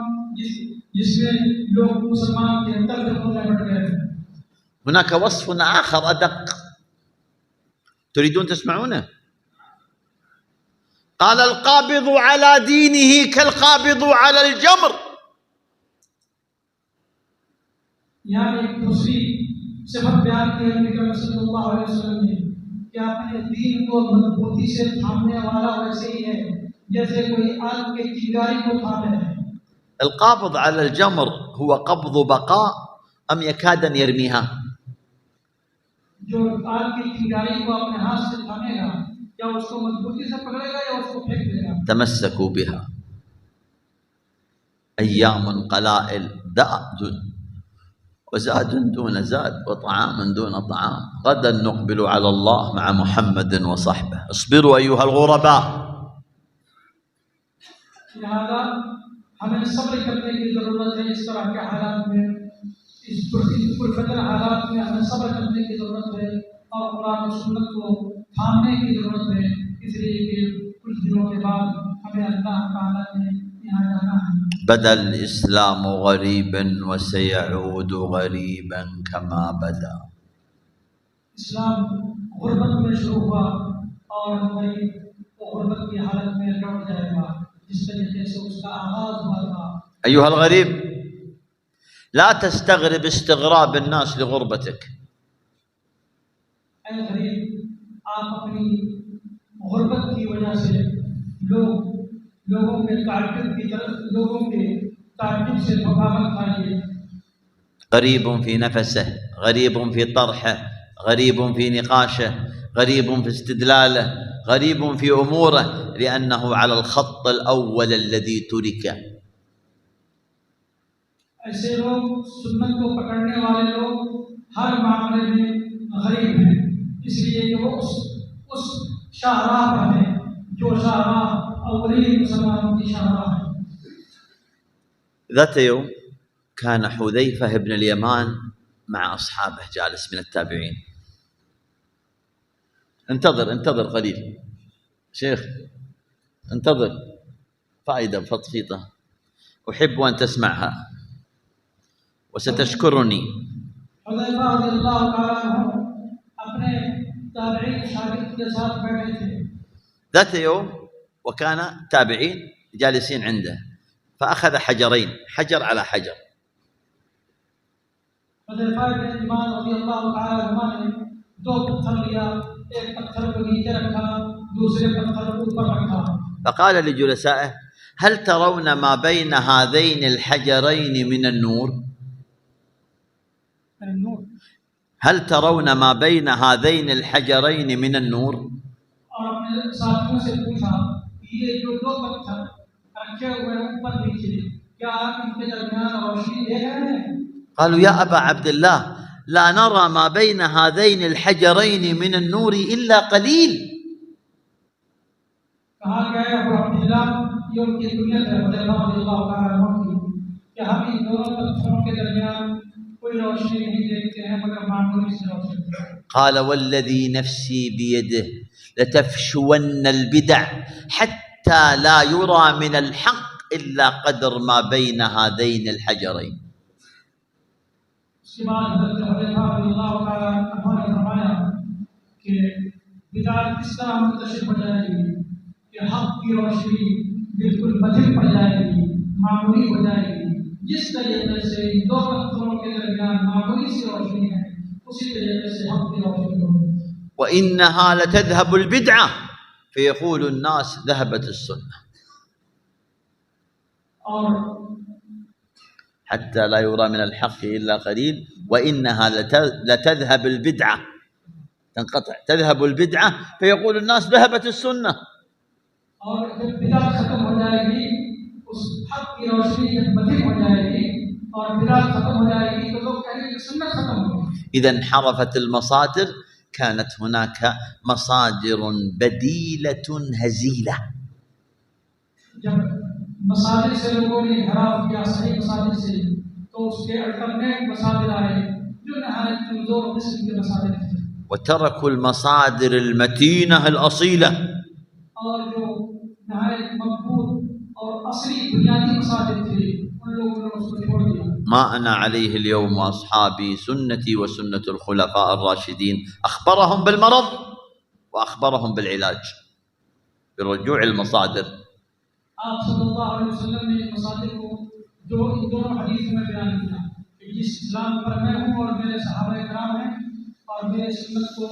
जिसमें लोग मुसलमान के अंदर में बढ़ गए हैं। هناك وصف آخر أدق، تريدون تسمعونه؟ قال القابض على دينه كالقابض على الجمر. यहाँ एक दूसरी सिफत बयान की है नबी अकरम सल्लल्लाहु अलैहि वसल्लम ने कि अपने दीन को मजबूती से थामने वाला वैसे ही है जैसे कोई आग के चिंगारी को थामे है। القابض على الجمر هو قبض بقاء أم يكاد أن يرميها؟ जो आग की चिंगारी को अपने हाथ से थामेगा या उसको मजबूती से पकड़ेगा या उसको फेंक देगा। تمسكوا بها. أيام قلائل، داء وزاد دون زاد وطعام دون طعام. غدا نقبل على الله مع محمد وصحبه. اصبروا أيها الغرباء. लिहाजा हमें सब्र करने की जरूरत है इस तरह के हालात में, इस पुरखतर हालात में हमें सब्र करने की जरूरत है और कुरान और सुन्नत को थामने की जरूरत है, इसलिए कि कुछ दिनों के बाद हमें अल्लाह ताला ने यहाँ जाना है। بدأ الإسلام غريبا وسيعود غريبا كما بدأ. इस्लाम गुर्बत में शुरू हुआ और गरीब वो गुर्बत की हालत में लौट जाएगा जिस तरीके से उसका आगाज हुआ था। أيها الغريب، لا تستغرب استغراب الناس لغربتك. ऐ गरीब, आप अपनी गुर्बत की वजह से लोगों के ताज्जुब से मुकाबला खाइए। غريب في نفسه، غريب في طرحه، غريب في نقاشه، غريب في استدلاله، غريب في أموره، لأنه على الخط الأول الذي ترك. ऐसे लोग सुन्नत को पकड़ने वाले लोग हर मामले में गरीब हैं, इसलिए कि वो उस शाहराह पर हैं जो शाहराह अवली मुसलमानों की शाहराह है। ذات يوم كان حذيفة بن اليمان مع أصحابه جالس من التابعين. انتظر قليل شيخ، انتظر، فائدة فطفيطة أحب أن تسمعها وستشكرني. حذيفة رضي الله تعالى عنه अपने ताबईन शागिर्द के साथ बैठे थे। ذات يوم وكان تابعين جالسين عنده، فأخذ حجرين، حجر على حجر. حذيفة بن اليمان رضي الله تعالى عنه ने दो पत्थर लिया, एक पत्थर को नीचे रखा, दूसरे पत्थर को ऊपर रखा। فقال لجلسائه: هل ترون ما بين هذين الحجرين من النور؟ هل ترون ما بين هذين الحجرين من النور؟ और अपने साथियों से पूछा कि ये जो दो पत्थर रखे हुए हैं ऊपर नीचे, क्या आप इनके दरमियान रोशनी देख रहे हैं? قالوا: يا أبا عبد الله، لا نرى ما بين هذين الحجرين من النور إلا قليل. कहा गया अबू अब्दुल्लाह, ये उनकी दुनिया है रज़ियल्लाहु ताला अन्हु की, कि हम इन दोनों पत्थरों के दरमियान कोई रोशनी नहीं देखते हैं मगर मामूली सी रोशनी। قال: والذي نفسي بيده لتفشون البدع حتى لا يرى من الحق إلا قدر ما بين هذين الحجرين. उसके बाद हज़रत हुज़ैफा रज़ियल्लाहु ताला अन्हु ने फरमाया कि बिदअत किस तरह मुंतशिर हो जाएगी कि हक की रोशनी बिल्कुल मधिम पड़ जाएगी, मामूली हो जाएगी। जिस तरीके से दो पत्थरों के दरमियान मामूली सी रोशनी है, उसी तरीके से हक की रोशनी होगी। وإنها لتذهب البدعة فيقول الناس ذهبت السنة، حتى لا يرى من الحق إلا قليل. وإنها لتذهب البدعة، تنقطع، تذهب البدعة فيقول الناس ذهبت السنة. और जब बिदअत खत्म हो जाएगी, उस हक की रोशनी जब मधिम हो जाएगी और बिदअत खत्म हो जाएगी तो लोग कहेंगे कि सुन्नत खत्म हो गई। إذا انحرفت المصادر، كانت هناك مصادر بديلة هزيلة. जब मसाजिद से लोगों ने इंहराफ किया सही मसाजिद से, तो उसके अल्टरनेट मसाजिद आए जो नहायत कमजोर किस्म के मसाजिद थे, وتركوا المصادر المتينة الأصيلة. और जो नहायत मजबूत और असली बुनियादी मसाजिद थे उन लोगों ने उसको छोड़ दिया। ما أنا عليه اليوم وأصحابي سنتي وسنة الخلفاء الراشدين. أخبرهم بالمرض وأخبرهم بالعلاج برجوع المصادر. आप सल्लल्लाहु अलैहि वसल्लम ने मसाजिद को जो इन दोनों हदीस में बयान किया कि जिस इस्लाम पर मैं हूँ और मेरे सहाबा किराम हैं और मेरे सुन्नत को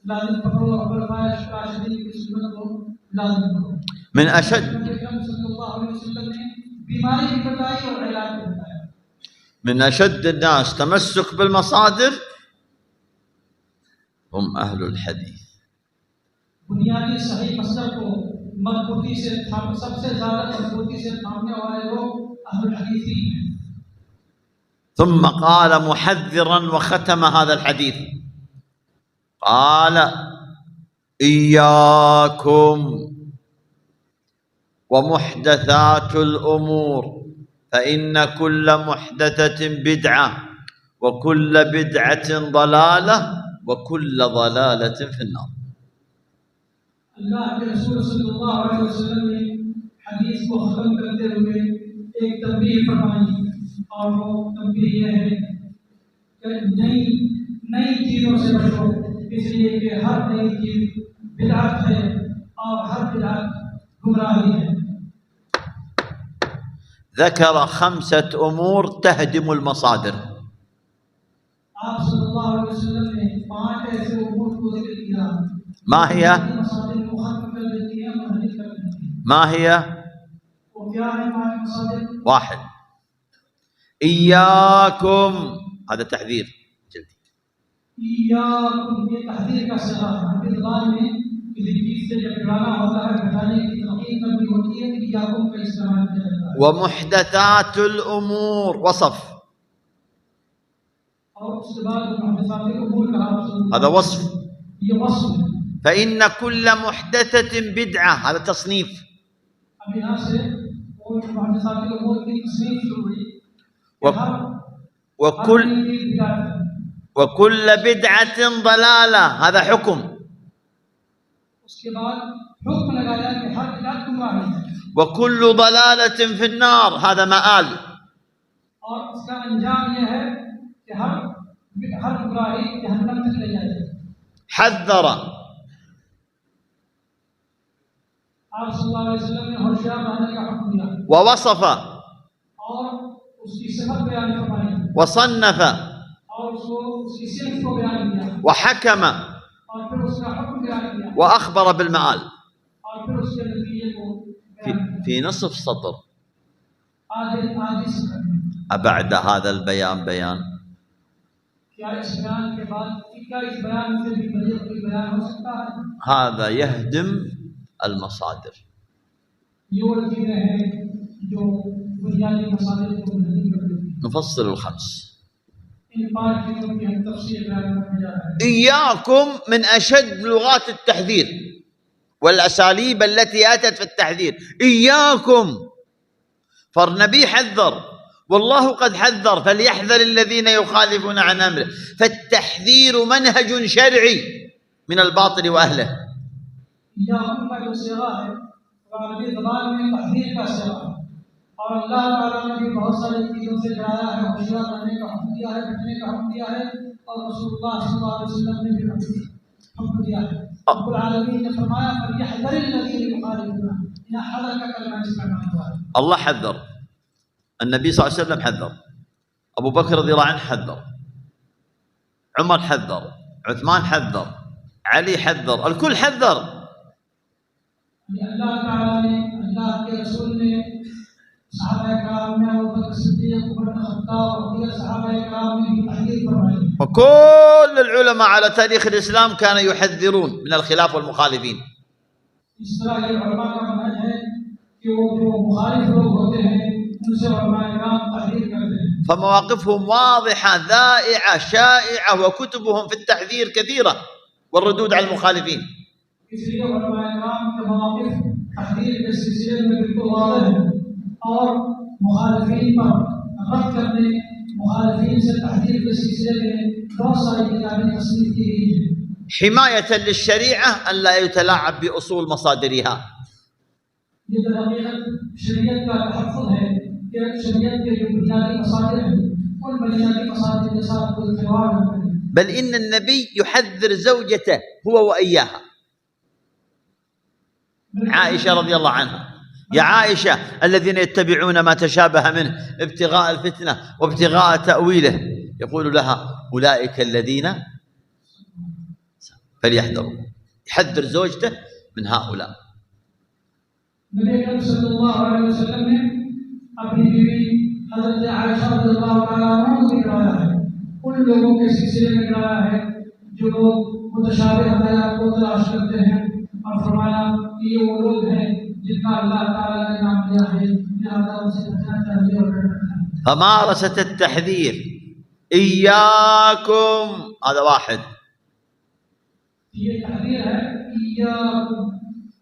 लाज़िम पकड़ो और खुलफाए राशिदीन की सुन्नत को लाज़िम पकड़ो। من أشد सल्लल्लाहु अलैहि वसल्लम ने बीमारी भी बताई और इलाज भी बताया। من أشد الناس تمسك بالمصادر هم أهل الحديث. बुनियादी सही मसलक को मजबूती से सबसे ज़्यादा मजबूती से थामने वाले लोग अहलुल हदीस ही हैं। ثم قال محذرا وختم هذا الحديث، قال: إياكم ومحدثات الأمور فإن كل محدثة بدعة وكل بدعة ضلالة وكل ضلالة في النار. अल्लाह के रसूल सल्लल्लाहु अलैहि वसल्लम ने हदीस को खत्म करते हुए एक तंबीह फरमाई, और वो तंबीह यह है कि नई चीज़ों से बचो, इसलिए कि हर नई चीज़ बिदअत है और हर बिदअत गुमराही है। ذكر 5 أمور تهدم المصادر. आप सल्लल्लाहु अलैहि वसल्लम ने 5 ऐसे उमूर को जिक्र किया ما هي؟ ما هي؟ 1. إياكم، هذا تحذير جلدي. إياكم ये तहदीर का सिगा है। हदीस में किसी चीज से जब डराना होता है, बचाने की तलकीन करनी होती है कि इयाकुम का इस्तेमाल किया जाता है। ومحدثات الأمور وصف، और उसके बाद मुहदसात उमूर कहा, هذا वصफ. ये वस्फ है। فإن كل محدثة بدعة، هذا تصنيف. अब यहाँ से वो मुहदसात उमूर की तस्नीफ शुरू हुई। وكل بدعة ضلالة، هذا حكم. उसके बाद हुक्म लगाया कि हर बिदअत गुमराही है। وكل ضلالة في النار، هذا مآل. और इसका अंजाम यह है कि हर गुमराही जहन्नम तक ले जाएगी। حذر. आप सल्लल्लाहु अलैहि वसल्लम ने होशियार रहने का हुक्म दिया ووصف और उसकी सिफत बयान फरमाई وصنف और उसको उसकी सिफत को बयान किया وحكم और फिर उसका हुक्म बयान وأخبر بالمآل और फिर उसके नतीजे को في नصف सطر. आधी सतर में أبعد هذا البيان بيان؟ क्या इस बयान के बाद क्या इस बयान से भी बड़ी कोई बयान हो सकता है? هذا يهدم المصادر. ये वो चीजें हैं जो बुनियादी मसाले को नहीं करती. نفصل الخمس. इन 5 चीजों की हम तफसील बयान करने जा रहे हैं. إياكم من أشد لغات التحذير والأساليب التي أتت في التحذير. إياكم، فالنبي حذر والله قد حذر، فليحذر الذين يخالفون عن أمره. فالتحذير منهج شرعي من الباطل وأهله. إياكم का जो सेवा है अरबी ज़बान में तहज़ीर का सेवा है और अल्लाह ताला ने भी बहुत सारी चीज़ों से डराया है, होशियार रहने का हुक्म दिया है, बचने का हुक्म दिया है और रसूलुल्लाह सल्लल्लाहु अलैहि वसल्लम ने भी हुक्म दिया है. रब्बुल आलमीन ने फरमाया फलियहज़रिल लज़ीना युख़ालिफून, यहाँ हज़र का कलमा इस्तेमाल हुआ है. الله حذر، النبي صلى الله عليه وسلم حذر، أبو بكر رضي الله عنه حذر، عمر حذر، عثمان حذر، علي حذر، الكل حذر. अल्लाह ताला ने, अल्लाह के रसूल ने सहाबा किराम ने अबू बकर सिद्दीक़, उमर बिन खत्ताब और दीगर सहाबा किराम ने भी तहज़ीर फरमाई. وكل العلماء على تاريخ الإسلام كانوا يحذرون من الخلاف والمخالفين. इस तरह ये उलमा का मनहज है कि वो जो मुखालिफ लोग होते हैं उनसे उलमा किराम तहज़ीर करते हैं. فمواقفهم واضحة ذائعة شائعة، وكتبهم في التحذير كثيرة والردود على المخالفين. इसलिए उलमा किराम के मौक़िफ़ तहज़ीर के सिलसिले में बिल्कुल वाज़ेह है और मुखालिफीन पर रद्द करने, मुखालिफीन से तहज़ीर के सिलसिले में बहुत सारी किताबें तस्नीफ़ की गई हैं. حماية للشريعة أن لا يتلاعب بأصول مصادرها. ये तो हकीकत शरीयत का तहफ़्फ़ुज़ है कि शरीयत के जो बुनियादी मसाइल हैं उन बुनियादी मसाइल के साथ कोई खिलवाड़ न करे. بل إن النبي يحذر زوجته هو وإياها، عائشة رضي الله عنها: يا عائشة الذين يتبعون ما تشابه منه ابتغاء الفتنة وابتغاء تأويله، يقول لها أولئك الذين، فليحذروا. يحذر زوجته من هؤلاء. नबी अकरम सल्लल्लाहु अलैहि वसल्लम ने अपनी बीवी हज़रत आयशा रज़ियल्लाहु तआला अन्हा को डराया है, उन लोगों के सिलसिले में डराया है जो लोग मुतशाबिह आयात को तलाश करते हैं और फरमाया कि ये वो लोग हैं जिनका अल्लाह ताला ने नाम लिया है, लिहाजा उनसे बचना चाहिए और डरना चाहिए. فمارست التحذير إياكم، هذا واحد. ये तहज़ीर है इय्याकुम.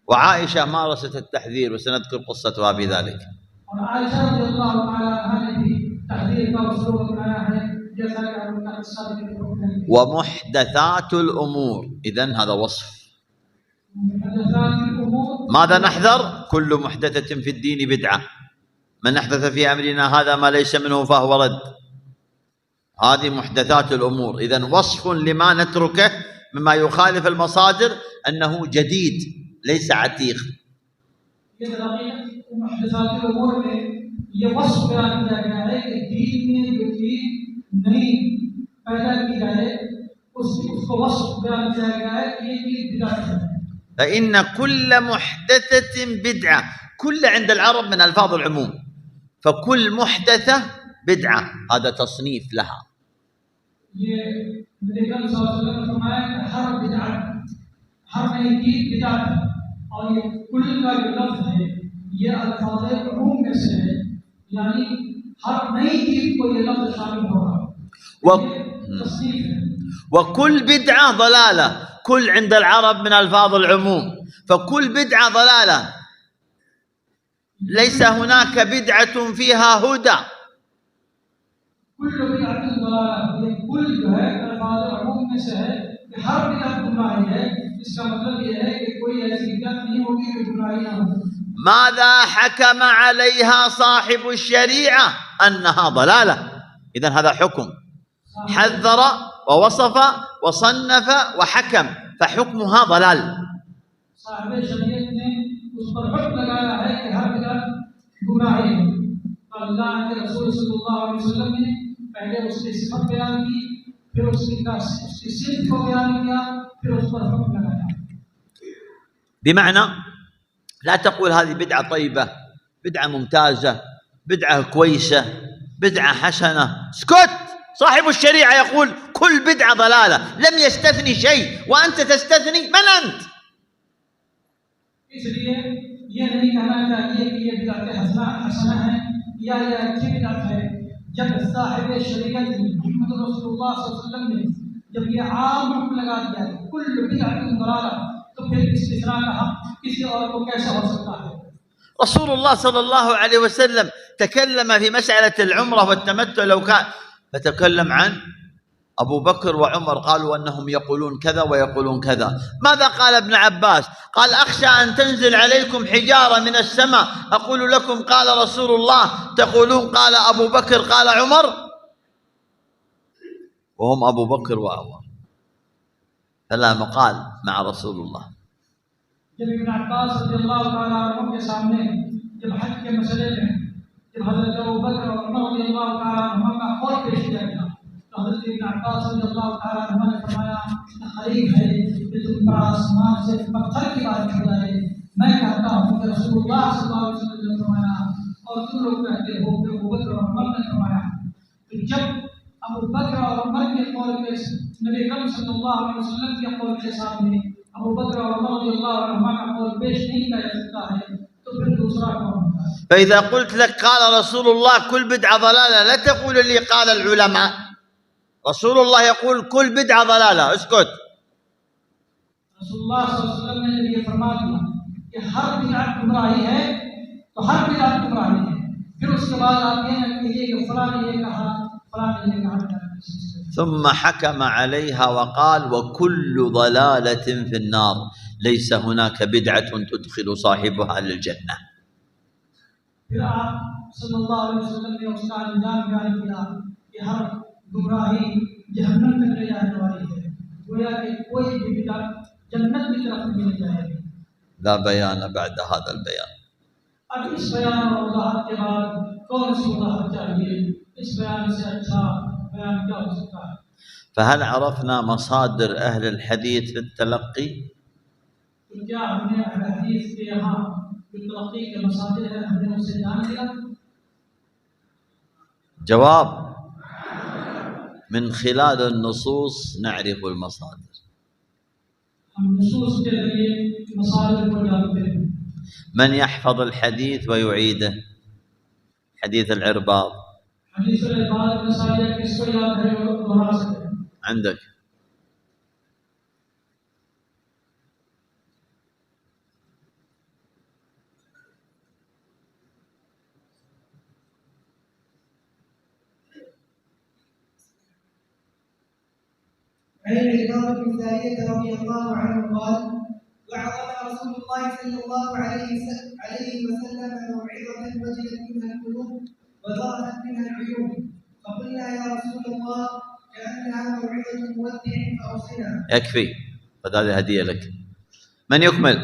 وعائشة مارست التحذير وسنذكر قصتها في ذلك. और आयशा रज़ियल्लाहु तआला अन्हा ने भी तहज़ीर का उसूल अपनाया है जैसा कि हम उनका हिस्सा लेकर पढ़ेंगे. ومحدثات الأمور، إذن هذا وصف. محدثات الأمور، ماذا نحذر؟ كل محدثة في الدين بدعة، من أحدث في أمرنا هذا ما ليس منه فهو رد. هذه محدثات الأمور. إذن وصف لما نتركه مما يخالف المصادر أنه جديد ليس عتيق. ये हकीकत मुहदसात उमूर में ये वस्फ बयान किया गया है कि दीन में जो चीज नई पैदा की जाए उसको वस्फ बयान किया गया है कि ये चीज बिदअत है. فإن كل محدثة بدعة، كل عند العرب من ألفاظ العموم، فكل محدثة بدعة، هذا تصنيف لها. ये नबी सल्लल्लाहु अलैहि वसल्लम ने फरमाया कि हर बिदअत, हर नई चीज बिदअत है और ये कुल का जो लफ्ज है ये अल्फाज उमूम में से है, यानी हर नई चीज को ये लफ्ज शामिल होगा. وكل بدعة ضلالة، كل عند العرب من ألفاظ العموم، فكل بدعة ضلالة، ليس هناك بدعة فيها هدى. كل بدعة ضلالة، كل जो है अल्फाज उमूम में से है कि हर बिदअत गुमराही है. इसका मतलब ये है कि कोई ऐसी बिदअत नहीं होगी जो गुमराही ना हो. ماذا حكم عليها صاحب الشريعة؟ أنها ضلالة. إذن هذا حكم، حذر ووصف وصنف وحكم، فحكمها ضلال. صاحب शरीयत ने उस पर हुक्म लगाया है कि हर बिदअत गुमराही है. अल्लाह के रसूल सल्लल्लाहु अलैहि वसल्लम ने पहले उसकी सिफत बयान की, फिर उसकी सिद्ध को बयान किया, फिर उस पर हुक्म लगाया. بمعنى لا تقول هذه بدعة طيبة، بدعة ممتازة، بدعة كويسة، بدعة حسنة. اسكت. صاحب الشريعة يقول كل بدعة ضلالة، لم يستثني شيء وأنت تستثني. من أنت؟ इसलिए ये नहीं कहना चाहिए कि ये बिदअत हसना है या ये अच्छी बिदअत है। जब साहिब शरीयत मोहम्मद रसूलुल्लाह सल्लल्लाहु अलैहि वसल्लम ने जब ये आम हुक्म लगा दिया कुल बिदअतुन दलाला, तो फिर इस्तिस्ना का हक किसी और को कैसे हो सकता है? رسول الله صلى الله عليه وسلم تكلم في مسألة العمرة والتمتع لو كان، فتكلم عن أبو بكر وعمر، قالوا أنهم يقولون كذا ويقولون كذا. ماذا قال ابن عباس؟ قال أخشى أن تنزل عليكم حجارة من السماء أقول لكم قال رسول الله تقولون قال أبو بكر قال عمر، وهم أبو بكر وعمر، فلا مقال مع رسول الله. जब इब्न अब्बास रज़ियल्लाहु ताला अन्हु के सामने जब हज के मसले में जब हज़रत अबू बकर और उमर रज़ियल्लाहु ताला अन्हु का कौल पेश किया गया, तो हज़रत इब्न अब्बास रज़ियल्लाहु ताला अन्हु ने फरमाया खलीफ है कि तुम पर आसमान से पत्थर की बारिश हो जाए, मैं कहता हूँ कि रसूलुल्लाह सल्लल्लाहु अलैहि वसल्लम ने फरमाया और तुम लोग कहते हो कि अबू बकर और उमर ने फरमाया। तो जब अबू बकर और उमर के कौल के नबी अकरम सल्लल्लाहु अलैहि वसल्लम के कौल के सामने अबू बकर और उमर रज़ियल्लाहु अन्हुमा का कौल पेश नहीं किया जा सकता है, तो फिर दूसरा कौन होता है? فإذا قلت لك قال رسول الله كل بدعة ضلالة لا تقول لي قال العلماء. رسول الله يقول كل بدعة ضلالة. اسكت. रसूलुल्लाह सल्लल्लाहु अलैहि वसल्लम ने जब ये फरमा दिया कि हर बिदअत गुमराही है, तो हर बिदअत गुमराही है, फिर उसके बाद आप ये न कहिए कि फलां ने ये कहा फलां ने ये कहा। ثم حكم عليها وقال وكل ضلالة في النار ليس هناك بدعة تدخل صاحبها للجنة. फिर आप सल्लल्लाहु अलैहि वसल्लम ने उसका अंजाम बयान किया कि हर गुमराही जहन्नम तक ले जाने वाली है, गोया कि कोई भी बिदअत जन्नत की तरफ नहीं ले जाएगी। لا بيان بعد هذا البيان. अब इस बयान और वजाहत के बाद कौन सी वजाहत चाहिए? इस बयान से अच्छा बयान क्या हो सकता है? فهل عرفنا مصادر أهل الحديث في التلقي؟ तो क्या हमने अहले हदीस के यहाँ जो तलक्की के मसादिर हैं हमने उनसे जान लिया? جواب من خلال النصوص نعرف المصادر. हम नुसूस के जरिए मसादिर को जानते हैं। من يحفظ الحديث ويعيده؟ حديث العرباض हदीस के बाद मसादिर किसको याद है और दोहरा सकते हैं? عندك. عن الإمام بن زايد رضي الله عنه قال: وعظنا رسول الله صلى الله عليه وسلم موعظة وجلت منها القلوب وظهرت منها العيون، فقلنا يا رسول الله كأنها موعظة مودع فأوصنا. يكفي، قد هذه هدية لك. من يكمل؟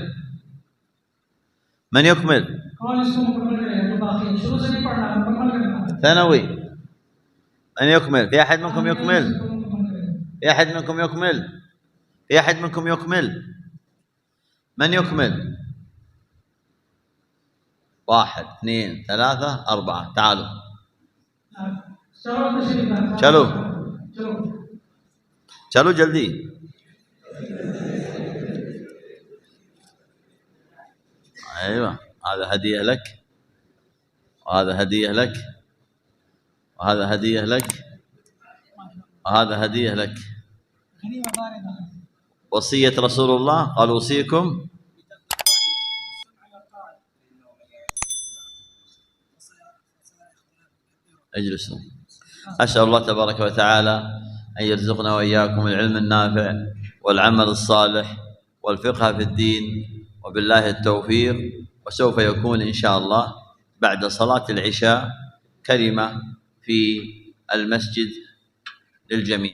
من يكمل؟ कौन इसको मुकम्मल करेगा? जो बाकी है शुरू से नहीं पढ़ना, मुकम्मल करना है। ثانوي. من يكمل؟ في أحد منكم يكمل؟ في أحد منكم يكمل؟ في أحد منكم يكمل؟ من يكمل؟ 1 2 3 4 تعالوا. चलो चलो जल्दी. ايوه هذا هديه لك وهذا هديه لك وهذا هديه لك وهذا هديه لك. وصيه رسول الله قال اوصيكم اجلسوا. أسأل الله تبارك وتعالى أن يرزقنا وإياكم العلم النافع والعمل الصالح والفقه في الدين، وبالله التوفيق. وسوف يكون إن شاء الله بعد صلاة العشاء كلمة في المسجد للجميع.